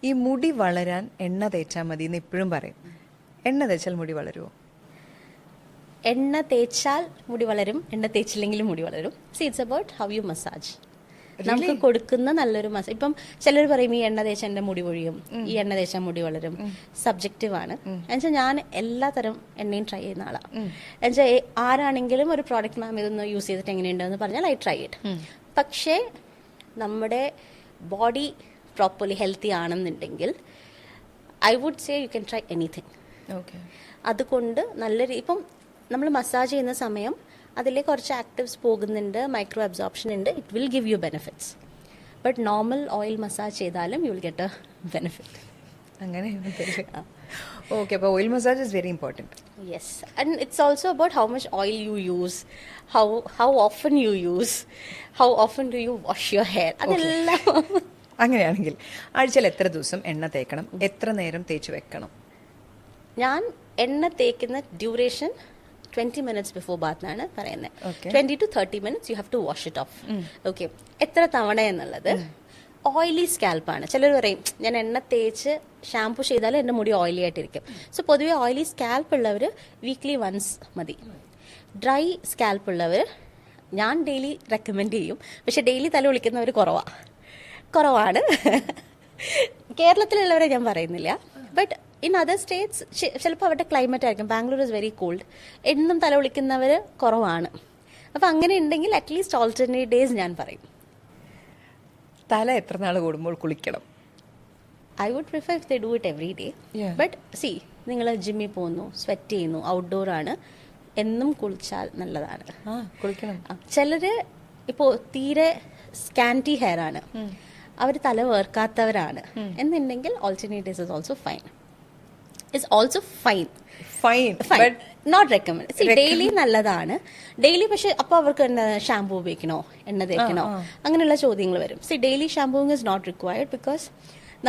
ഈ മുടി വളരാൻ എണ്ണ തേച്ചാൽ മതി എന്ന് ഇപ്പോഴും പറയും. എണ്ണ തേച്ചാൽ മുടി വളരുമോ? എണ്ണ തേച്ചാൽ മുടി വളരും, എണ്ണ തേച്ചില്ലെങ്കിലും മുടി വളരും. C, it's about how you massage. നമുക്ക് കൊടുക്കുന്ന നല്ലൊരു മസാജ്. ഇപ്പം ചിലർ പറയും ഈ എണ്ണ തേച്ചാൽ എൻ്റെ മുടി പൊഴിയും, ഈ എണ്ണ തേച്ചാൽ മുടി വളരും. സബ്ജക്റ്റീവ് ആണ്. എന്നുവെച്ചാൽ ഞാൻ എല്ലാ തരം എണ്ണയും ട്രൈ ചെയ്യുന്ന ആളാണ്. എന്നുവെച്ചാൽ ആരാണെങ്കിലും ഒരു പ്രോഡക്റ്റ് മാം ഇതൊന്ന് യൂസ് ചെയ്തിട്ട് എങ്ങനെയുണ്ടെന്ന് പറഞ്ഞാൽ ഐ ട്രൈ ഇറ്റ്. പക്ഷേ നമ്മുടെ ബോഡി പ്രോപ്പർലി ഹെൽത്തി ആണെന്നുണ്ടെങ്കിൽ I would say you can try anything. അതുകൊണ്ട് ഇപ്പം നമ്മൾ മസാജ് ചെയ്യുന്ന സമയം അതിലെ കുറച്ച് ആക്റ്റീവ്സ് പോകുന്നുണ്ട്, മൈക്രോ അബ്സോർപ്ഷൻ ഉണ്ട്. It will give you benefits. But normal oil massage ചെയ്താലും you will get a benefit. അങ്ങനെ ഓക്കെ. അപ്പോൾ oil massage is very important. Yes, and it's also about how much oil you use, how often you use, how often do you wash your hair. അതെല്ലാം. അങ്ങനെയാണെങ്കിൽ ആഴ്ചയിൽ എത്ര ദിവസം എണ്ണ തേക്കണം, എത്ര നേരം തേച്ച് വെക്കണം? ഞാൻ എണ്ണ തേക്കുന്ന ഡ്യൂറേഷൻ 20 minutes ബിഫോർ ബാത്ത് എന്നാണ് പറയുന്നത്. 20 to 30 minutes you have to wash it off. Okay, എത്ര തവണ എന്നുള്ളത് ഓയിലി സ്കാൽപ്പാണ്. ചിലർ പറയും ഞാൻ എണ്ണ തേച്ച് ഷാംപൂ ചെയ്താലും എൻ്റെ മുടി ഓയിലി ആയിട്ടിരിക്കും. സോ പൊതുവെ ഓയിലി സ്കാൽപ്പ് ഉള്ളവർ വീക്ക്ലി വൺസ് മതി. ഡ്രൈ സ്കാൽപ്പ് ഉള്ളവർ ഞാൻ ഡെയിലി റെക്കമെൻഡ് ചെയ്യും. പക്ഷെ ഡെയിലി തല കുളിക്കുന്നവർ കുറവാണ്. കേരളത്തിലുള്ളവരെ ഞാൻ പറയുന്നില്ല. ബട്ട് ഇൻ അതർ സ്റ്റേറ്റ്സ് ചിലപ്പോൾ അവരുടെ ക്ലൈമറ്റ് ആയിരിക്കും. Bangalore is very called. എന്നും തല കുളിക്കുന്നവർ കുറവാണ്. അപ്പം അങ്ങനെ ഉണ്ടെങ്കിൽ അറ്റ്ലീസ്റ്റ് ഓൾട്ടർനേറ്റ് ഡേയ്സ് ഞാൻ പറയും. തല എത്ര നാൾ കൂടുമ്പോൾ കുളിക്കണം? I would prefer if they do it every day. But see, നിങ്ങൾ ജിമ്മിൽ പോകുന്നു, സ്വെറ്റ് ചെയ്യുന്നു, ഔട്ട്ഡോർ ആണ്, എന്നും കുളിച്ചാൽ നല്ലതാണ്. കുളിക്കണം. ചിലർ ഇപ്പോൾ തീരെ സ്കാൻറ്റി ഹെയർ ആണ്, അവർ തല വേർക്കാത്തവരാണ് എന്നുണ്ടെങ്കിൽ alternate days is also fine. It's also fine, but not recommend. See, daily നല്ലതാണ്. ഡെയിലി പക്ഷെ അപ്പോൾ അവർക്ക് ഷാമ്പൂ ഉപയോഗിക്കണോ, എണ്ണ തേക്കണോ, അങ്ങനെയുള്ള ചോദ്യങ്ങൾ വരും. See, daily shampooing is not required. Because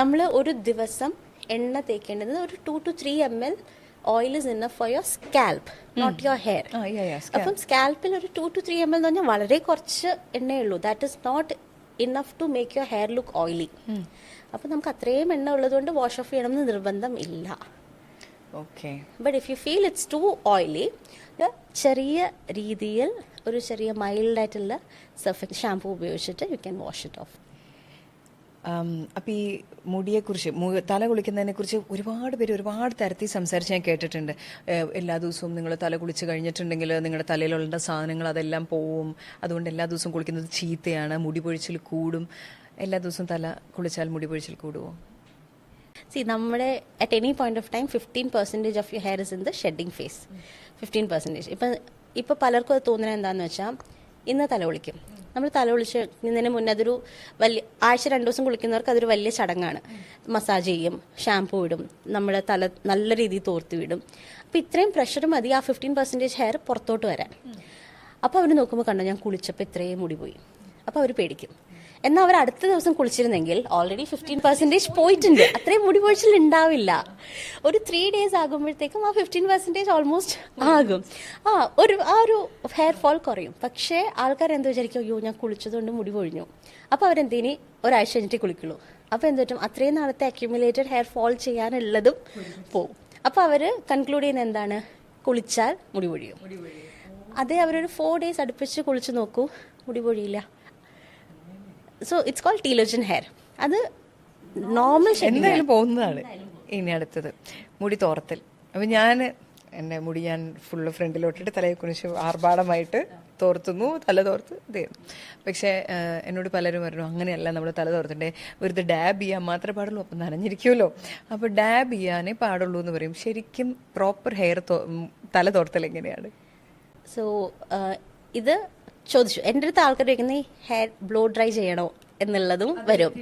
നമ്മൾ ഒരു ദിവസം എണ്ണ തേക്കേണ്ടത് ഒരു 2 to 3 ml oil is enough for your scalp, not your hair. അപ്പം സ്കാൽപ്പിൽ ഒരു 2 to 3 ml എന്ന് പറഞ്ഞാൽ വളരെ കുറച്ച് എണ്ണയേ ഉള്ളൂ. That is not enough to make your hair look oily. അപ്പം നമുക്ക് അത്രയും എണ്ണ ഉള്ളതുകൊണ്ട് വാഷ് ഓഫ് ചെയ്യണമെന്ന് നിർബന്ധം ഇല്ല. But if you feel it's too oily, ചെറിയ രീതിയിൽ ഒരു ചെറിയ മൈൽഡായിട്ടുള്ള സർഫസ് ഷാംപൂ ഉപയോഗിച്ചിട്ട് you can wash it off. അപ്പം ഈ മുടിയെക്കുറിച്ച് തല കുളിക്കുന്നതിനെ കുറിച്ച് ഒരുപാട് പേര് ഒരുപാട് തരത്തിൽ സംസാരിച്ച് ഞാൻ കേട്ടിട്ടുണ്ട്. എല്ലാ ദിവസവും നിങ്ങൾ തല കുളിച്ച് കഴിഞ്ഞിട്ടുണ്ടെങ്കിൽ നിങ്ങളുടെ തലയിലുള്ള സാധനങ്ങൾ അതെല്ലാം പോവും, അതുകൊണ്ട് എല്ലാ ദിവസവും കുളിക്കുന്നത് ചീത്തയാണ്, മുടി പൊഴിച്ചിൽ കൂടും. എല്ലാ ദിവസവും തല കുളിച്ചാൽ മുടി പൊഴിച്ചിൽ കൂടുമോ? സി, നമ്മുടെ at any point of time 15% of your hair is in the shedding phase. 15%. ഇപ്പം പലർക്കും അത് തോന്നുന്നത് എന്താണെന്ന് വെച്ചാൽ, ഇന്ന് തല കുളിക്കും. നമ്മൾ തല കുളിക്കുന്നതിന് മുന്നേ അതൊരു വലിയ ആഴ്ച 2 ദിവസം കുളിക്കുന്നവർക്ക് അതൊരു വലിയ ചടങ്ങാണ്. മസാജ് ചെയ്യും, ഷാംപൂ ഇടും, നമ്മുടെ തല നല്ല രീതിയിൽ തോർത്ത് വിടും. അപ്പം ഇത്രയും പ്രഷർ മതി ആ 15% ഹെയർ പുറത്തോട്ട് വരാൻ. അപ്പോൾ അവർ നോക്കുമ്പോൾ കണ്ടോ, ഞാൻ കുളിച്ചപ്പോൾ ഇത്രയും മുടി പോയി. അപ്പോൾ അവർ പേടിക്കും. എന്നാൽ അവർ അടുത്ത ദിവസം കുളിച്ചിരുന്നെങ്കിൽ ഓൾറെഡി 15% പോയിട്ടുണ്ട്, അത്രയും മുടി പൊഴിച്ചിൽ ഉണ്ടാവില്ല. ഒരു 3 days ആകുമ്പോഴത്തേക്കും ആ 15% ഓൾമോസ്റ്റ് ആകും. ആ ഒരു ഹെയർ ഫോൾ കുറയും. പക്ഷേ ആൾക്കാർ എന്ത് വിചാരിക്കും, അയ്യോ ഞാൻ കുളിച്ചതുകൊണ്ട് മുടി പൊഴിഞ്ഞു. അപ്പോൾ അവരെന്തിനി ഒരാഴ്ച കഴിഞ്ഞിട്ട് കുളിക്കുള്ളൂ. അപ്പോൾ എന്ത് പറ്റും, അത്രയും നാളത്തെ അക്യുമുലേറ്റഡ് ഹെയർ ഫോൾ ചെയ്യാനുള്ളതും പോവും. അപ്പോൾ അവർ കൺക്ലൂഡ് ചെയ്യുന്നത് എന്താണ്, കുളിച്ചാൽ മുടി പൊഴിയും. അതേ അവരൊരു 4 days അടുപ്പിച്ച് കുളിച്ച് നോക്കൂ, മുടി പൊഴിയില്ല. So it's called telogen hair. അത് നോർമൽ എന്തായാലും പോകുന്നതാണ്. ഇനി അടുത്തത് മുടി തോർത്തൽ. അപ്പം എൻ്റെ മുടി ഞാൻ ഫുള്ള് ഫ്രണ്ടിലോട്ടിട്ട് തലയെ കുനിച്ച് ആർഭാടമായിട്ട് തോർത്തുന്നു, തല തോർത്ത് ഇതായിരുന്നു. പക്ഷേ എന്നോട് പലരും പറഞ്ഞു, അങ്ങനെയല്ല നമ്മൾ തല തോർത്തണ്ടേ, വെറുതെ ഡാബ് ചെയ്യാൻ മാത്രമേ പാടുള്ളൂ, അപ്പം നനഞ്ഞിരിക്കുമല്ലോ, അപ്പോൾ ഡാബ് ചെയ്യാനേ പാടുള്ളൂ എന്ന് പറയും. ശരിക്കും പ്രോപ്പർ തല തോർത്തൽ എങ്ങനെയാണ്? സോ ഇത് ചോദിച്ചു എൻ്റെ അടുത്ത് ആൾക്കാർ ചോദിക്കുന്ന ഈ ഹെയർ ബ്ലോ ഡ്രൈ ചെയ്യണോ എന്നുള്ളതും വരും.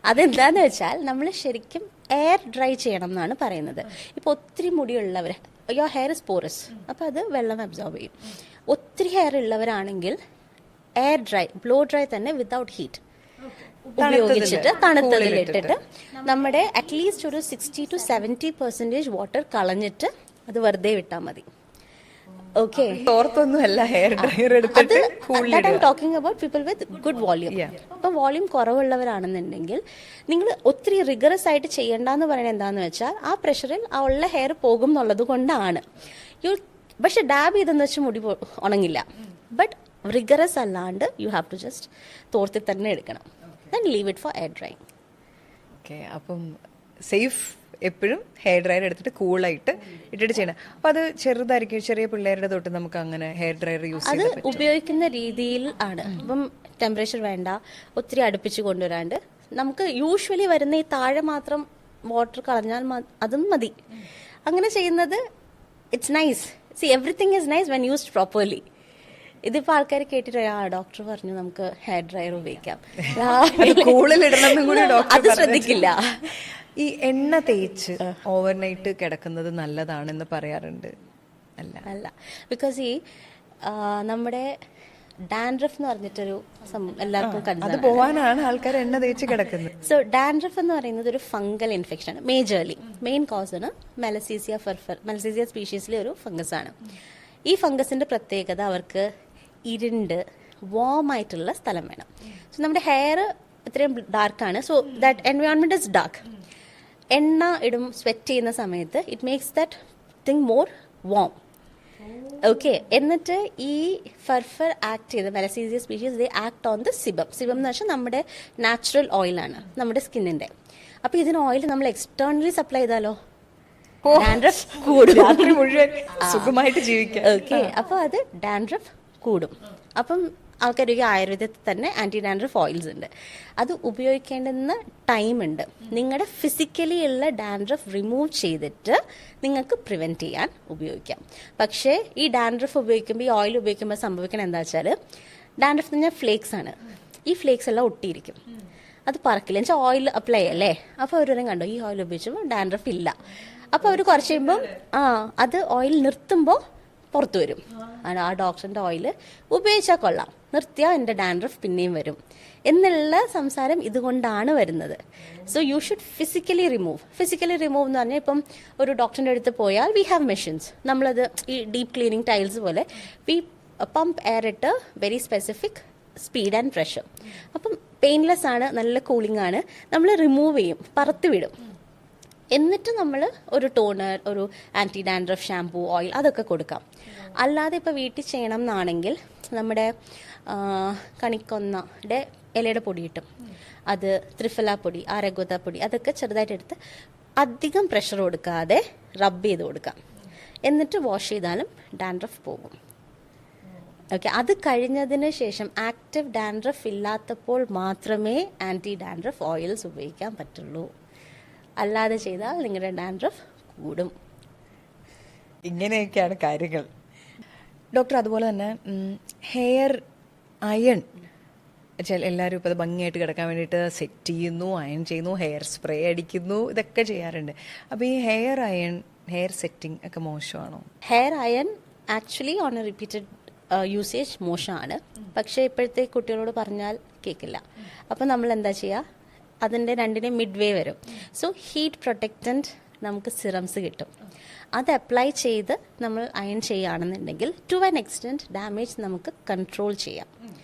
അതെന്താന്ന് വെച്ചാൽ നമ്മൾ ശരിക്കും എയർ ഡ്രൈ ചെയ്യണം എന്നാണ് പറയുന്നത്. ഇപ്പോൾ ഒത്തിരി മുടിയുള്ളവർ, യോ ഹെയർ ഇസ് പോറസ്, അപ്പോൾ അത് വെള്ളം അബ്സോർബ് ചെയ്യും. ഒത്തിരി ഹെയർ ഉള്ളവരാണെങ്കിൽ എയർ ഡ്രൈ, ബ്ലോ ഡ്രൈ തന്നെ വിതൗട്ട് ഹീറ്റ് ഉപയോഗിച്ചിട്ട് തണുത്തതിലിട്ടിട്ട് നമ്മുടെ അറ്റ്ലീസ്റ്റ് ഒരു 60 to 70% വാട്ടർ കളഞ്ഞിട്ട് അത് വെറുതെ വിട്ടാൽ മതി. ഓക്കെ, തോർത്തൊന്നുമല്ല, ഹെയർ ഡ്രയർ എടുത്തിട്ട് talking about people with good volume. ഇപ്പം വോള്യൂം കുറവുള്ളവരാണെന്നുണ്ടെങ്കിൽ നിങ്ങൾ ഒത്തിരി റിഗറസ് ആയിട്ട് ചെയ്യേണ്ടെന്ന് പറയുന്നത് എന്താണെന്ന് വെച്ചാൽ, ആ പ്രഷറിൽ ആ ഉള്ള ഹെയർ പോകും എന്നുള്ളത് കൊണ്ടാണ്. പക്ഷെ ഡാബ് ചെയ്തെന്ന് വെച്ചാൽ മുടി ഉണങ്ങില്ല. ബട്ട് റിഗറസ് അല്ലാണ്ട് യു ഹാവ് ടു ജസ്റ്റ് തോർത്തിൽ തന്നെ എടുക്കണം. Then leave it for air dry. Okay, അപ്പം സേഫ് എപ്പോഴും ഹെയർ ഡ്രയർ എടുത്തിട്ട് കൂളായിട്ട് ഇട്ടിട്ട് ചെയ്യണം. അപ്പം അത് ചെറുതായിരിക്കും, ചെറിയ പിള്ളേരുടെ തൊട്ട് നമുക്ക് അങ്ങനെ ഹെയർ ഡ്രയർ യൂസ് അത് ഉപയോഗിക്കുന്ന രീതിയിൽ ആണ്. ഇപ്പം ടെമ്പറേച്ചർ വേണ്ട, ഒത്തിരി അടുപ്പിച്ച് കൊണ്ടുവരാണ്ട് നമുക്ക് യൂഷ്വലി വരുന്ന ഈ താഴെ മാത്രം വാട്ടർ കളഞ്ഞാൽ അതും മതി. അങ്ങനെ ചെയ്യുന്നത് it's nice. C, everything is nice when used properly. ഇതിപ്പോൾ ആൾക്കാർ കേട്ടിട്ട് ഡോക്ടർ പറഞ്ഞു നമുക്ക് ഹെയർ ഡ്രയർ ഉപയോഗിക്കാം, അത് ശ്രദ്ധിക്കില്ല. ഈ എണ്ണ തേച്ച് ഓവർനൈറ്റ് കിടക്കുന്നത് നല്ലതാണെന്ന് പറയാറുണ്ട്. അല്ല, ബിക്കോസ് ഈ നമ്മുടെ ഡാൻഡ്രഫ് എന്ന് പറഞ്ഞിട്ടൊരു എല്ലാവർക്കും അത് പോവാനാണ് ആൾക്കാർ എണ്ണ തേച്ച് കിടക്കുന്നത്. സോ ഡാൻഡ്രഫ് എന്ന് പറയുന്നത് ഒരു ഫംഗൽ ഇൻഫെക്ഷൻ ആണ്. മേജർലി മെയിൻ കോസ് ആണ് മെലസീസിയ ഫർഫർ. മെലസീസിയ സ്പീഷീസിലെ ഒരു ഫംഗസ് ആണ്. ഈ ഫംഗസിന്റെ പ്രത്യേകത അവർക്ക് ഇരുണ്ട് വാം ആയിട്ടുള്ള സ്ഥലം വേണം. സോ നമ്മുടെ ഹെയർ ഇത്രയും ഡാർക്കാണ്. So that environment is dark. എണ്ണ ഇടും, സ്വെറ്റ് ചെയ്യുന്ന സമയത്ത് it makes that thing more warm. Okay, എന്നിട്ട് ഈ ഫർഫർ ആക്ട് ചെയ്ത് Malassezia species they act on the sebum. Sebum എന്ന് വെച്ചാൽ നമ്മുടെ നാച്ചുറൽ ഓയിലാണ് നമ്മുടെ സ്കിന്നിന്റെ. അപ്പൊ ഇതിന് ഓയിൽ നമ്മൾ എക്സ്റ്റേണലി സപ്ലൈ ചെയ്താലോ ഡാൻഡ്രഫ് കൂടും, സുഖമായിട്ട് ജീവിക്കാം. ഓക്കെ, അപ്പൊ അത് ഡാൻഡ്രഫ് കൂടും. അപ്പം ആൾക്കാർ ആയുർവേദത്തിൽ തന്നെ ആന്റി ഡാൻഡ്രഫ് ഓയിൽസ് ഉണ്ട്. അത് ഉപയോഗിക്കേണ്ടുന്ന ടൈം ഉണ്ട്. നിങ്ങളുടെ ഫിസിക്കലി ഉള്ള ഡാൻഡ്രഫ് റിമൂവ് ചെയ്തിട്ട് നിങ്ങൾക്ക് പ്രിവെന്റ് ചെയ്യാൻ ഉപയോഗിക്കാം. പക്ഷേ ഈ ഡാൻഡ്രഫ് ഉപയോഗിക്കുമ്പോൾ, ഈ ഓയിൽ ഉപയോഗിക്കുമ്പോൾ സംഭവിക്കണം എന്താ വെച്ചാൽ, ഡാൻഡ്രഫ് എന്ന് പറഞ്ഞാൽ ഫ്ലേക്സ് ആണ്. ഈ ഫ്ലേക്സ് എല്ലാം ഒട്ടിയിരിക്കും, അത് പറക്കില്ല. എന്നുവെച്ചാൽ ഓയിൽ അപ്ലൈ അല്ലേ. അപ്പോൾ അവരും കണ്ടോ ഈ ഓയിൽ ഉപയോഗിച്ചപ്പോൾ ഡാൻഡ്രഫ് ഇല്ല. അപ്പോൾ അവർ കുറച്ച് കഴിയുമ്പം അത് ഓയിൽ നിർത്തുമ്പോൾ പുറത്തു വരും. ആ ഡോക്ടറിൻ്റെ ഓയിൽ ഉപയോഗിച്ചാൽ കൊള്ളാം, നിർത്തിയാൽ എൻ്റെ ഡാൻഡ്രഫ് പിന്നെയും വരും എന്നുള്ള സംസാരം ഇതുകൊണ്ടാണ് വരുന്നത്. So you should physically remove എന്ന് പറഞ്ഞാൽ, ഇപ്പം ഒരു ഡോക്ടറിൻ്റെ അടുത്ത് പോയാൽ വി ഹാവ് മെഷീൻസ്. നമ്മളത് ഈ ഡീപ്പ് ക്ലീനിങ് ടൈൽസ് പോലെ വി പമ്പ് എയർ ഇട്ട് very specific speed and pressure. അപ്പം പെയിൻലെസ് ആണ്, നല്ല കൂളിംഗ് ആണ്. നമ്മൾ റിമൂവ് ചെയ്യും, പറത്ത് വിടും. എന്നിട്ട് നമ്മൾ ഒരു ടോണർ, ഒരു ആൻറ്റി ഡാൻഡ്രഫ് ഷാംപൂ, ഓയിൽ അതൊക്കെ കൊടുക്കാം. അല്ലാതെ ഇപ്പോൾ വീട്ടിൽ ചെയ്യണം എന്നാണെങ്കിൽ നമ്മുടെ കണിക്കൊന്നയുടെ ഇലയുടെ പൊടി കിട്ടും, അത് ത്രിഫല പൊടി, ആരഗോത പൊടി, അതൊക്കെ ചെറുതായിട്ട് എടുത്ത് അധികം പ്രഷർ കൊടുക്കാതെ റബ്ബ് ചെയ്ത് കൊടുക്കാം. എന്നിട്ട് വാഷ് ചെയ്താലും ഡാൻഡ്രഫ് പോകും. ഓക്കെ, അത് കഴിഞ്ഞതിന് ശേഷം ആക്റ്റീവ് ഡാൻഡ്രഫ് ഇല്ലാത്തപ്പോൾ മാത്രമേ ആൻറ്റി ഡാൻഡ്രഫ് ഓയിൽസ് ഉപയോഗിക്കാൻ പറ്റുള്ളൂ. അല്ലാതെ ചെയ്താൽ നിങ്ങളുടെ ഡാൻഡ്രഫ് കൂടും. ഇങ്ങനെയൊക്കെയാണ് കാര്യങ്ങൾ. ഡോക്ടർ, അതുപോലെ തന്നെ ഹെയർ അയൺ എല്ലാവരും ഇപ്പോൾ അത് ഭംഗിയായിട്ട് കിടക്കാൻ വേണ്ടിയിട്ട് സെറ്റ് ചെയ്യുന്നു, അയൺ ചെയ്യുന്നു, ഹെയർ സ്പ്രേ അടിക്കുന്നു, ഇതൊക്കെ ചെയ്യാറുണ്ട്. അപ്പോൾ ഈ ഹെയർ അയൺ, ഹെയർ സെറ്റിംഗ് ഒക്കെ മോശമാണോ? Hair iron actually on a repeated usage മോശമാണ്. പക്ഷേ ഇപ്പോഴത്തെ കുട്ടികളോട് പറഞ്ഞാൽ കേൾക്കില്ല. അപ്പോൾ നമ്മൾ എന്താ ചെയ്യുക, അതിൻ്റെ രണ്ടിനെ മിഡ് വേ വരും. സോ ഹീറ്റ് പ്രൊട്ടക്റ്റൻറ്റ് നമുക്ക് സിറംസ് കിട്ടും. അത് അപ്ലൈ ചെയ്ത് നമ്മൾ അയൺ ചെയ്യുകയാണെന്നുണ്ടെങ്കിൽ ടു ആൻ എക്സ്റ്റെൻറ്റ് ഡാമേജ് നമുക്ക് കൺട്രോൾ ചെയ്യാം.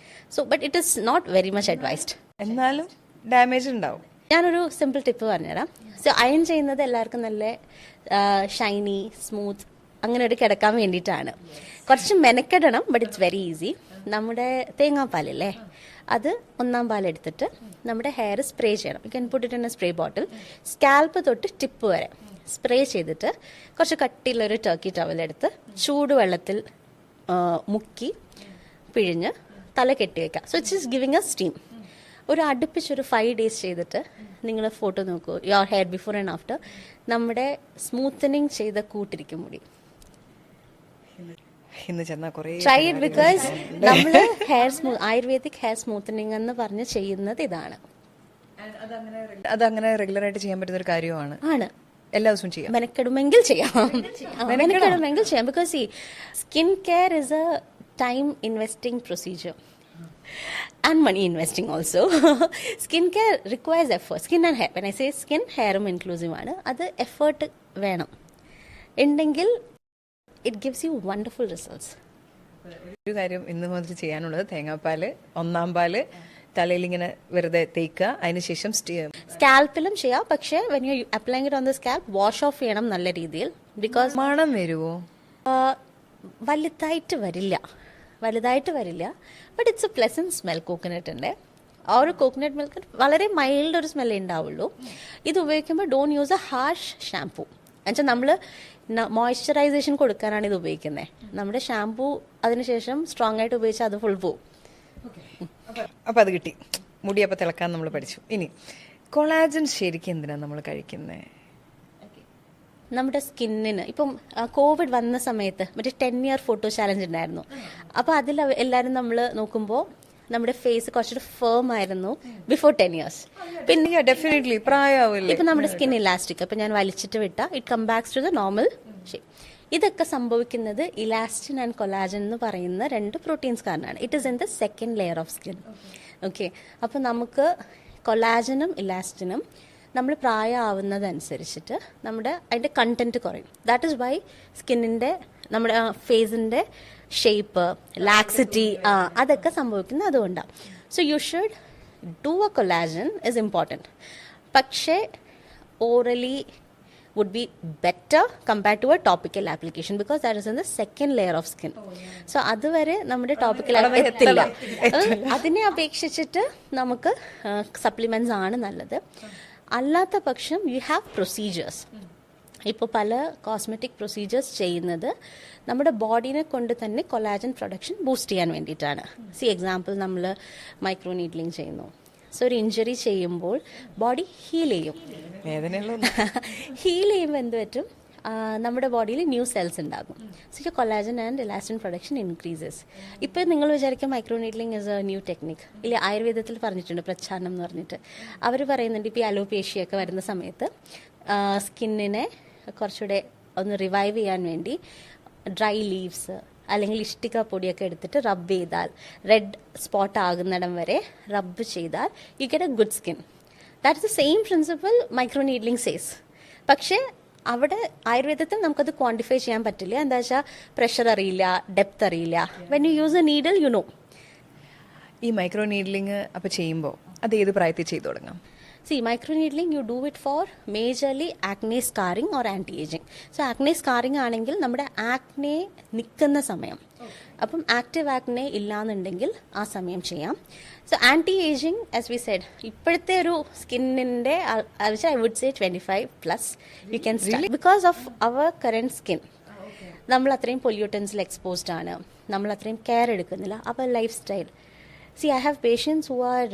So but it is not very much advised. എന്നാലും ഡാമേജ് ഉണ്ടാവും. ഞാനൊരു സിമ്പിൾ ടിപ്പ് പറഞ്ഞുതരാം. സോ അയൺ ചെയ്യുന്നത് എല്ലാവർക്കും നല്ല ഷൈനി, സ്മൂത്ത് അങ്ങനെ ഒരു കിടക്കാൻ വേണ്ടിയിട്ടാണ്. കുറച്ച് മെനക്കെടണം, ബട്ട് ഇറ്റ്സ് വെരി ഈസി. നമ്മുടെ തേങ്ങാപ്പാലല്ലേ, അത് 1 പാലെടുത്തിട്ട് നമ്മുടെ ഹെയർ സ്പ്രേ ചെയ്യണം. You can put it in A spray bottle. Scalp തൊട്ട് ടിപ്പ് വരെ സ്പ്രേ ചെയ്തിട്ട് കുറച്ച് കട്ടിയുള്ളൊരു ടർക്കി ടവലെടുത്ത് ചൂടുവെള്ളത്തിൽ മുക്കി പിഴിഞ്ഞ് തല കെട്ടി വയ്ക്കുക. So it's is giving A steam. ഒരു അടുപ്പിച്ചൊരു 5 days ചെയ്തിട്ട് നിങ്ങൾ ഫോട്ടോ നോക്കൂ, your hair before and after. നമ്മുടെ സ്മൂത്തനിങ് ചെയ്ത കൂട്ടിരിക്കും മുടി. ഇന്ന് ചെന്നാൽ കുറേ ട്രൈ ഇറ്റ്, ബിക്കോസ് നമ്മൾ ആയുർവേദിക് ഹെയർ സ്മൂത്തനിങ് എന്ന് പറഞ്ഞ് ചെയ്യുന്നത് ഇതാണ്. അതങ്ങനെ റെഗുലർ ആയിട്ട് ചെയ്യാൻ പറ്റുന്ന ഒരു കാര്യമാണ്. എല്ലാ ദിവസവും ചെയ്യാം. മെനക്കെടുമെങ്കിൽ ചെയ്യാം. ബിക്കോസ് ഈ skin care is A time investing procedure and money investing also. Skin care requires effort. Skin and hair, when I say skin, hair-ഉം inclusive ആണ്. അത് എഫേർട്ട് വേണം ഉണ്ടെങ്കിൽ it gives you wonderful results. ഒരു കാര്യം ഇന്ന് മുതൽ ചെയ്യാനുള്ളത് തേങ്ങാപ്പാല് 1 പാല് തലയിൽ ഇങ്ങനെ വെറുതെ തേക്കുക, അതിനുശേഷം സ്കാൽപ്പിലും ചെയ്യാം. പക്ഷേ when you applying it on the scalp, wash off ചെയ്യണം നല്ല രീതിയിൽ. ബിക്കോസ് മണം വരുമോ? വലുതായിട്ട് വരില്ല, but it's a pleasant smell. കോക്കനട്ടിൻ്റെ ആ ഒരു കോക്കനട്ട് മിൽക്ക് വളരെ മൈൽഡ് ഒരു സ്മെല്ലേ ഉണ്ടാവുള്ളൂ. ഇത് ഉപയോഗിക്കുമ്പോൾ don't use A harsh shampoo. എന്നുവെച്ചാൽ നമ്മൾ മോയ്സ്ചറൈസേഷൻ കൊടുക്കാനാണ് ഇത് ഉപയോഗിക്കുന്നത്. നമ്മുടെ ഷാംപൂ അതിനുശേഷം സ്ട്രോങ് ആയിട്ട് ഉപയോഗിച്ചാൽ അത് ഫുൾ പോവും. അപ്പം അത് കിട്ടി. മുടിയപ്പം തിളക്കാൻ നമ്മൾ പഠിച്ചു. ഇനി കൊളാജൻ ശരിക്കും എന്തിനാണ് നമ്മൾ കഴിക്കുന്നത്? നമ്മുടെ സ്കിന്നിന് ഇപ്പം കോവിഡ് വന്ന സമയത്ത് മറ്റേ 10-year ഫോട്ടോ ചാലഞ്ച് ഉണ്ടായിരുന്നു. അപ്പോൾ അതിൽ എല്ലാവരും നമ്മൾ നോക്കുമ്പോൾ നമ്മുടെ ഫേസ് കുറച്ചൊരു ഫേം ആയിരുന്നു ബിഫോർ 10 years. പിന്നെ ഡെഫിനറ്റ്ലി പ്രായമാവില്ല. ഇപ്പം നമ്മുടെ സ്കിൻ ഇലാസ്റ്റിക്, ഇപ്പം ഞാൻ വലിച്ചിട്ട് വിട്ട it come backs to the normal shape. ഇതൊക്കെ സംഭവിക്കുന്നത് ഇലാസ്റ്റിൻ ആൻഡ് കൊളാജൻ എന്ന് പറയുന്ന 2 പ്രോട്ടീൻസ് കാരണമാണ്. It is in the second layer of skin. Okay, അപ്പോൾ നമുക്ക് കൊളാജനും ഇലാസ്റ്റിനും നമ്മൾ പ്രായമാവുന്നതനുസരിച്ചിട്ട് അതിൻ്റെ കണ്ടന്റ് കുറയും. ദാറ്റ് ഈസ് വൈ സ്കിന്നിൻ്റെ നമ്മുടെ ഫേസിൻ്റെ ഷേപ്പ്, ലാക്സിറ്റി അതൊക്കെ സംഭവിക്കുന്നത് അതുകൊണ്ടാണ്. So you should do A collagen is important. പക്ഷേ orally would be better compared to a topical application because that is in the second layer of skin. So അതുവരെ നമ്മുടെ topical എത്തില്ല. അതിനെ അപേക്ഷിച്ചിട്ട് നമുക്ക് സപ്ലിമെന്റ്സ് ആണ് നല്ലത്. അല്ലാത്ത പക്ഷം യു ഹാവ് പ്രൊസീജിയേഴ്സ്. ഇപ്പോൾ പല കോസ്മെറ്റിക് പ്രൊസീജിയേഴ്സ് ചെയ്യുന്നത് നമ്മുടെ ബോഡീനെ കൊണ്ട് തന്നെ കൊളാജൻ പ്രൊഡക്ഷൻ ബൂസ്റ്റ് ചെയ്യാൻ വേണ്ടിയിട്ടാണ്. എക്സാമ്പിൾ നമ്മൾ മൈക്രോ നീഡ്ലിംഗ് ചെയ്യുന്നു. സോ ഒരു ഇഞ്ചുറി ചെയ്യുമ്പോൾ ബോഡി ഹീൽ ചെയ്യുമ്പോൾ എന്ത് പറ്റും, നമ്മുടെ ബോഡിയിൽ ന്യൂ സെൽസ് ഉണ്ടാകും. So collagen and elastin production increases. ഇപ്പോൾ നിങ്ങൾ വിചാരിക്കും micro needling is A new technique. ഇല്ല, ആയുർവേദത്തിൽ പറഞ്ഞിട്ടുണ്ട് പ്രച്ഛാരണം എന്ന് പറഞ്ഞിട്ട്. അവർ പറയുന്നുണ്ട് ഇപ്പോൾ ഈ അലോപേഷ്യയൊക്കെ വരുന്ന സമയത്ത് സ്കിന്നിനെ കുറച്ചുകൂടെ ഒന്ന് റിവൈവ് ചെയ്യാൻ വേണ്ടി ഡ്രൈ ലീവ്സ് അല്ലെങ്കിൽ ഇഷ്ടിക പൊടിയൊക്കെ എടുത്തിട്ട് റബ്ബ് ചെയ്താൽ, റെഡ് സ്പോട്ട് ആകുന്നിടം വരെ റബ്ബ് ചെയ്താൽ U get A good skin. That is the same principle micro needling says. പക്ഷേ അവിടെ ആയുർവേദത്തിൽ നമുക്കത് ക്വാണ്ടിഫൈ ചെയ്യാൻ പറ്റില്ല. എന്താ വെച്ചാൽ പ്രഷർ അറിയില്ല, ഡെപ്ത് അറിയില്ല. When you use A needle you know. ഈ മൈക്രോ നീഡ്ലിംഗ് അപ്പോൾ ചെയ്യുമ്പോൾ അത് ഏത് പ്രായത്തിൽ ചെയ്തു തുടങ്ങാം? micro needling you do it for majorly acne scarring or anti-aging. So acne scarring ആണെങ്കിൽ നമ്മുടെ ആക്നെ നിൽക്കുന്ന സമയം, അപ്പം ആക്റ്റീവ് ആക്നെ ഇല്ലാന്നുണ്ടെങ്കിൽ ആ സമയം ചെയ്യാം. So anti ageing as we said ഇപ്പോഴത്തെ ഒരു സ്കിന്നിൻ്റെ I would say 25+ you can start because of our current skin. നമ്മൾ അത്രയും പൊല്യൂട്ടൻസിൽ എക്സ്പോസ്ഡ് ആണ്, നമ്മൾ അത്രയും കെയർ എടുക്കുന്നില്ല. അപ്പോൾ life style I have patients who are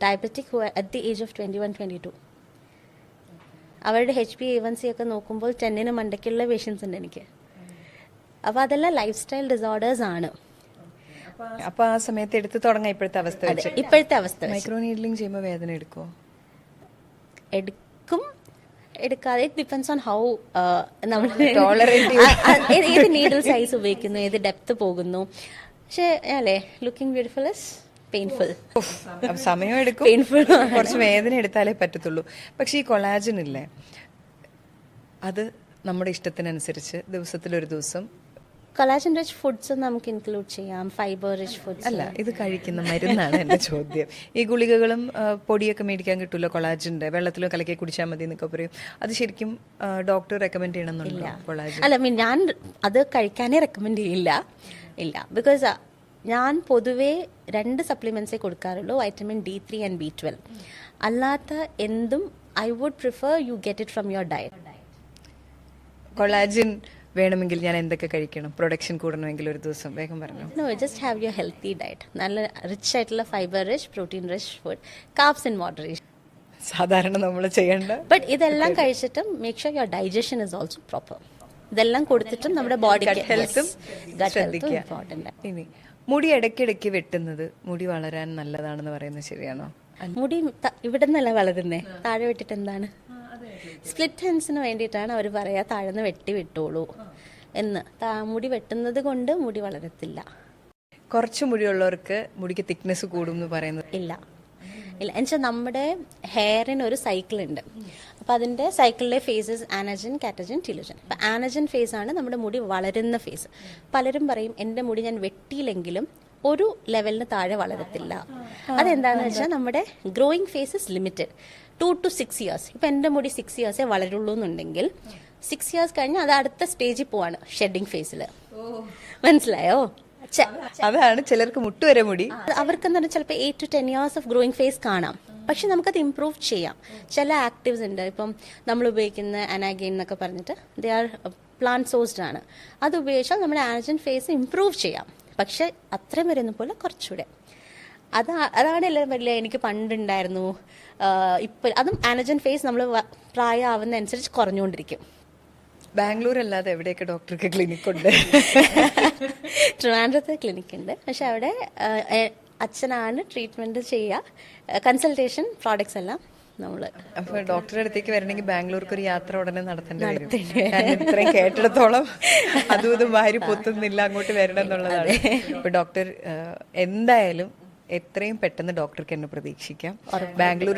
diabetic who are at the age of 21-22. അവരുടെ HbA1c ഒക്കെ നോക്കുമ്പോൾ 10 മണ്ടയ്ക്കുള്ള പേഷ്യൻസ് ഉണ്ട് എനിക്ക്. അപ്പോൾ അതെല്ലാം ലൈഫ് സ്റ്റൈൽ ഡിസോർഡേഴ്സ് ആണ്. അപ്പൊ ആ സമയത്ത് എടുത്ത് തുടങ്ങാം ഇപ്പോഴത്തെ അവസ്ഥ വെച്ച്. ഇപ്പോഴത്തെ അവസ്ഥ മൈക്രോ നീഡ്ലിംഗ് ചെയ്യുമ്പോൾ വേദന എടുക്കുമോ? എടുക്കും, എടുക്കാതെ ഡിപ്പെൻസ് ഓൺ ഹൗ നമ്മൾ ഏത് നീഡിൽ സൈസ് ഉപയോഗിക്കുന്നു, ഏത് ഡെപ്ത് പോകുന്നു. പക്ഷേ അല്ലേ ലുക്കിംഗ് ബ്യൂട്ടിഫുൾ ഇസ് പെയിൻഫുൾ. സമയം എടുക്കും, പെയിൻഫുൾ, കുറച്ച് വേദന എടുത്താലേ പറ്റത്തുള്ളൂ. പക്ഷെ ഈ കൊളാജൻ ഇല്ലേ, അത് നമ്മുടെ ഇഷ്ടത്തിനനുസരിച്ച് ദിവസത്തിലൊരു ദിവസം കൊളാജൻ റിച്ച് ഫുഡ്സ് നമുക്ക് ഇൻക്ലൂഡ് ചെയ്യാം, ഫൈബർ റിച്ച് ഫുഡ്സ്. അല്ല, ഇത് കഴിക്കുന്ന മരുന്നാണ് എന്റെ ചോദ്യം. ഈ ഗുളികകളും പൊടിയൊക്കെ മേടിക്കാൻ കിട്ടുമല്ലോ കൊളാജന്റെ, വെള്ളത്തിലും കലക്കി കുടിച്ചാൽ മതി എന്നൊക്കെ പറയും. അത് ശരിക്കും ഡോക്ടർ റെക്കമെൻഡ് ചെയ്യണമെന്നുണ്ടോ കൊളാജൻ? അല്ല, ഞാൻ അത് കഴിക്കാനേ റെക്കമെൻഡ് ഇല്ല. ബിക്കോസ് ഞാൻ പൊതുവേ 2 സപ്ലിമെന്റ്സേ കൊടുക്കാറുള്ളൂ, വൈറ്റമിൻ D3 ആൻഡ് B12. അല്ലാത്ത എന്തും I would prefer you get it from your diet. Collagen വേണമെങ്കിൽ ഞാൻ എന്തൊക്കെ കഴിക്കണം? പ്രൊഡക്ഷൻ കൂടണമെങ്കിൽ ഒരു ദിവസം വേഗം പറഞ്ഞു. No, just have your healthy diet. നല്ല റിച്ച് ആയിട്ടുള്ള fibre rich, protein rich food, carbs in moderation. സാധാരണ നമ്മൾ ചെയ്യേണ്ട. ബട്ട് ഇതെല്ലാം കഴിച്ചിട്ടും make sure your digestion is also proper. ഇതെല്ലാം കൊടുത്തിട്ടും നമ്മുടെ ബോഡിക്ക് ഹെൽത്തും ശ്രദ്ധിക്കുക. ഇമ്പോർട്ടന്റ്. ഇനി മുടി ഇടയ്ക്കിടയ്ക്ക് വെട്ടുന്നത് മുടി വളരാൻ നല്ലതാണെന്ന് പറയുന്നത് ശരിയാണോ? മുടി ഇവിടെ നിന്നല്ല വളരുന്നേ, താഴെ വെട്ടിട്ട് എന്താണ്? സ്പ്ലിറ്റ് ഹെൻസിന് വേണ്ടിയിട്ടാണ് അവർ പറയാ താഴെന്ന് വിട്ടോളൂ എന്ന്. മുടി വെട്ടുന്നത് കൊണ്ട് മുടി വളരത്തില്ല. കുറച്ച് മുടിയുള്ളവർക്ക് മുടിക്ക് തിക്നെസ് കൂടും എന്ന് പറയുന്നത് ഇല്ല. എന്നുവെച്ചാൽ നമ്മുടെ ഹെയറിന് ഒരു സൈക്കിൾ ഉണ്ട്. അപ്പോൾ അതിൻ്റെ സൈക്കിളിലെ ഫേസസ് ആനജൻ, കാറ്റജൻ, ടിലോജൻ. അപ്പോൾ ആനജൻ ഫേസ് ആണ് നമ്മുടെ മുടി വളരുന്ന ഫേസ്. പലരും പറയും എൻ്റെ മുടി ഞാൻ വെട്ടിയില്ലെങ്കിലും ഒരു ലെവലിന് താഴെ വളരത്തില്ല. അതെന്താണെന്ന് വെച്ചാൽ നമ്മുടെ growing phase is limited 2 to 6 years. ഇപ്പം എൻ്റെ മുടി 6 years വളരുള്ളൂ എന്നുണ്ടെങ്കിൽ 6 years കഴിഞ്ഞ് അത് അടുത്ത സ്റ്റേജിൽ പോവാണ്, ഷെഡിങ് ഫേസിൽ. മനസ്സിലായോ? അതാണ് ചിലർക്ക് മുട്ടുവരെ മുടി. അവർക്കെന്ന് പറഞ്ഞാൽ ചിലപ്പോൾ 8 to 10 years of growing phase കാണാം. പക്ഷെ നമുക്കത് ഇംപ്രൂവ് ചെയ്യാം. ചില ആക്റ്റീവ്സ് ഉണ്ട്, ഇപ്പം നമ്മൾ ഉപയോഗിക്കുന്ന അനാഗെയിൻ എന്നൊക്കെ പറഞ്ഞിട്ട് ദേ ആർ പ്ലാന്റ് സോഴ്സ്ഡ് ആണ്. അത് ഉപയോഗിച്ചാൽ നമ്മുടെ ആനജൻ ഫേസ് ഇംപ്രൂവ് ചെയ്യാം. പക്ഷെ അത്രയും വരുന്ന പോലെ കുറച്ചുകൂടെ. അതാണ് എല്ലാം വലിയ എനിക്ക് പണ്ടുണ്ടായിരുന്നു. ഇപ്പം അതും ആനജൻ ഫേസ് നമ്മൾ പ്രായമാവുന്ന അനുസരിച്ച് കുറഞ്ഞുകൊണ്ടിരിക്കും. ബാംഗ്ലൂർ അല്ലാതെ എവിടെയൊക്കെ ഡോക്ടർക്ക് ക്ലിനിക് ഉണ്ട്? ട്രിവാൻഡ്രത്ത് ക്ലിനിക് ഉണ്ട്. പക്ഷെ അവിടെ അച്ഛനാണ് ട്രീറ്റ്മെന്റ് ചെയ്യുക, കൺസൾട്ടേഷൻ, പ്രോഡക്ട്സ് എല്ലാം നമ്മൾ. അപ്പൊ ഡോക്ടറുടെ അടുത്തേക്ക് വരണമെങ്കിൽ ബാംഗ്ലൂർക്ക് ഒരു യാത്ര ഉടനെ നടത്തേണ്ടി വരും. ഇത്രയും കേട്ടിടത്തോളം അതും ഇതും വാരി പൊത്തുന്നില്ല, അങ്ങോട്ട് വരണം എന്നുള്ളതാണ്. ഇപ്പൊ ഡോക്ടർ എന്തായാലും എത്രയും പെട്ടെന്ന് ഡോക്ടർക്ക് എന്നെ പ്രതീക്ഷിക്കാം. ബാംഗ്ലൂർ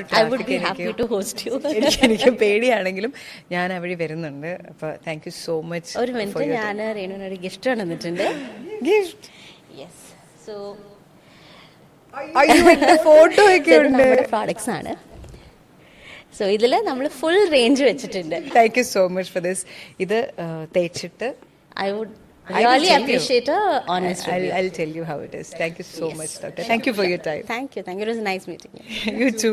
എനിക്ക് പേടിയാണെങ്കിലും ഞാൻ അവിടെ വരുന്നുണ്ട്. അപ്പൊ താങ്ക് യു സോ മച്ച്. ഒരു മിനിറ്റ്, ഞാൻ രേണുവിനൊരു ഗിഫ്റ്റ് കൊണ്ടുവന്നിട്ടുണ്ട്. ഗിഫ്റ്റ്? യെസ്. സോ ഫോട്ടോ ഒക്കെ ഉണ്ട്. നമ്മുടെ പ്രോഡക്ട്സ് ആണ്. സോ ഇതിൽ നമ്മൾ ഫുൾ റേഞ്ച് വെച്ചിട്ടുണ്ട്. Thank you so much for this. ഇത് തേച്ചിട്ട് I would really appreciate a honest review. I'll tell you how it is. Thank you so much, Doctor. Thank you for your time. Thank you. It was nice meeting you. You too.